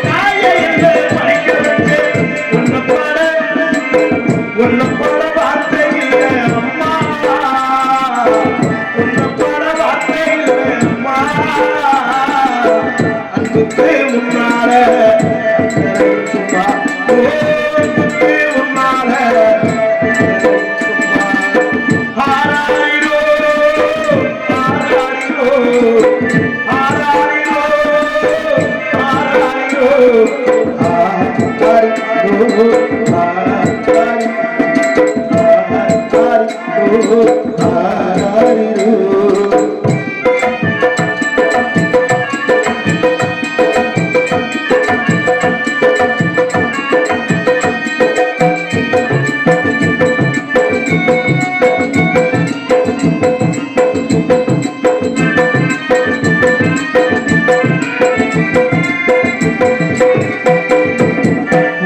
தாயை என்று படிக்க வச்சு உன்னை போல வார்த்தை இல்லை அம்மா உன்னை போல வார்த்தை இல்லை அம்மா அன்புக்கு முன்னால சும்மா அன்புக்கு முன்னால ஆராயிரோ ஆராயிரோ ஆராயிரோ ஆராயிரோ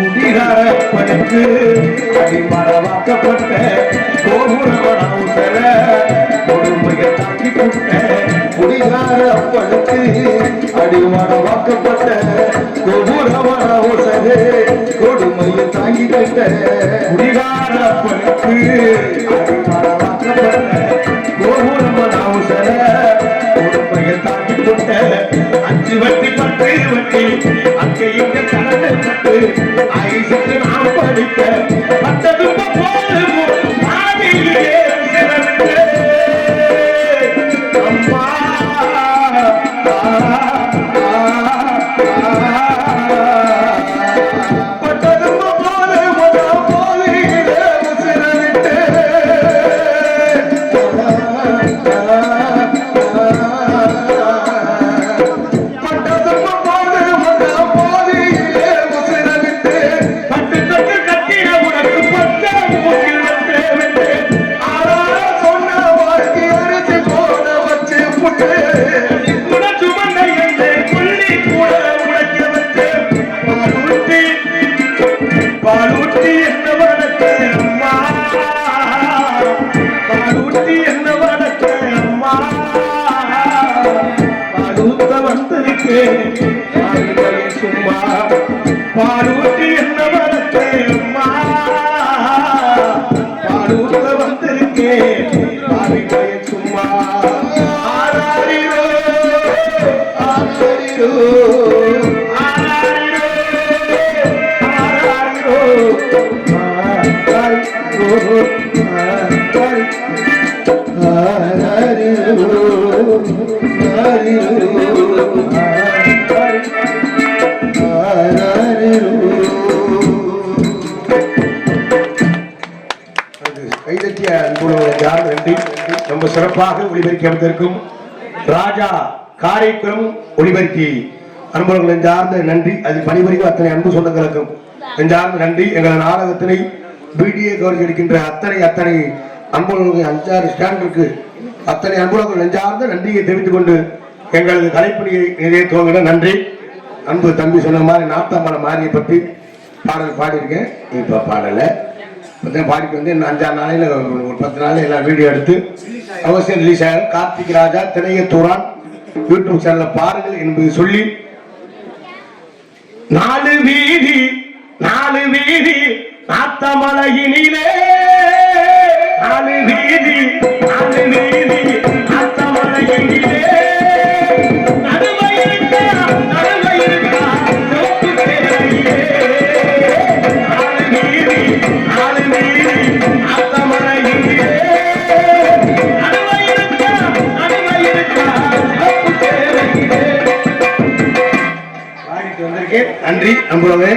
குடிகாரப்பனுக்கு அடிமரவாக்கப்பட்ட கோபுரவனவுசர கொடுமையை தாக்கி புட்ட குடிகாரப்பனுக்கு அடிமரவாக்கப்பட்ட கோபுரவனவுசரே கொடுமையை தாங்கி கட்ட குடிகாரப்பனுக்கு அடிமரவாக்கப்பட்ட கோபுரவனவுசர கொடுமையை தாக்கி புட்ட அஞ்சு வட்டி பத்து வட்டி அங்கே இங்க கடலை பட்டு ஐசுக்கு நாம் படித்த பட்டதும் போதும் பாதியிலே சிறந்து அம்மா பட்டதும் போதும் போதியிலே சிறந்து பாலூட்டி என்ன வளர்த்த அம்மா பாலூட்டி என்ன வளர்த்த அம்மா பாலூத்த வந்திருக்கேன் சும்மா பாலூட்டி என்ன வளர்த்த அம்மா பாலூத்த வந்திருக்கேன் சும்மா ஆராரி கைதட்டிய அன்புள்ளவர்களுக்கு நன்றி. ரொம்ப சிறப்பாக ஒளிபெருக்கி அமைந்திருக்கும் ராஜா காரைக்குளம் ஒளிபெருக்கி அன்புள்ளவர்கள் நெஞ்சார்ந்த நன்றி. அதில் பணிபுரியும் அத்தனை அன்பு சொந்தங்களுக்கும் நெஞ்சார்ந்த நன்றி. எங்கள் நாடகத்தினை வீடியோ கவர்ச்சி எடுக்கின்ற அத்தனை அன்புள்ளவர்கள் 5-6 ஸ்டாண்டிற்கு அத்தனை அன்புள்ளவர்கள் நெஞ்சார்ந்த நன்றியை தெரிவித்துக் கொண்டு எங்களது கலைப்பணியை நிறைவேற்றுவாங்க. நன்றி. அன்பு தம்பி சொன்ன மாதிரி நாத்தாமலை மாரியை பற்றி பாடல் பாடியிருக்கேன். இப்போ பாடலை பாடிட்டு வந்து இன்னும் 5-6 நாளையில் ஒரு 10 நாள் எல்லாம் வீடியோ எடுத்து அவசியம் ரிலீஸ் ஆகும். கார்த்திக் ராஜா திரையத்தூரான் யூடியூப் சேனல்ல பாருங்கள் என்பது சொல்லி 4 வீதி நாத்தமலையினிலே 4 வீதி நாத்தமலையினிலே நன்றி. அன்புள்ளவே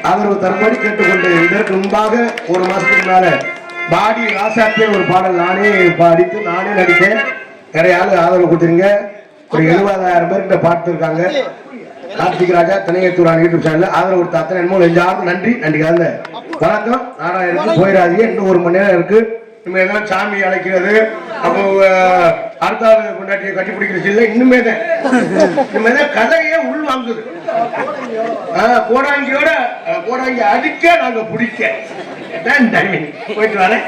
ஆதரவு தரும்படி கேட்டுக்கொண்டு இதற்கு முன்பாக ஒரு மாசத்துக்கு முன்னால பாடி ராசாத்திய ஒரு பாடல் நானே பாடித்து நானே நடித்தேன். நிறைய ஆளு ஆதரவு கொடுத்துருங்க. ஒரு 70,000 பேர் இந்த பாட்டு இருக்காங்க. கார்த்திக் ராஜா திணையத்தூரான் யூடியூப் சேனல் ஆதரவு கொடுத்த அத்தனை என்னமோ நெஞ்சார்ந்த நன்றி. கால வணக்கம். நாராயணனுக்கு போயிடாதீங்க. இன்னும் 1 மணி நேரம் இருக்கு. இனிமே தான் சாமி அழைக்கிறது. அப்போ அடுத்த கொண்டாட்டியை கட்டி பிடிக்கிறது இல்லை. இனிமே தான் கதையே உள் வாங்குது. கோடாங்கி அடிக்க நாங்க பிடிக்க போயிட்டு வரேன்.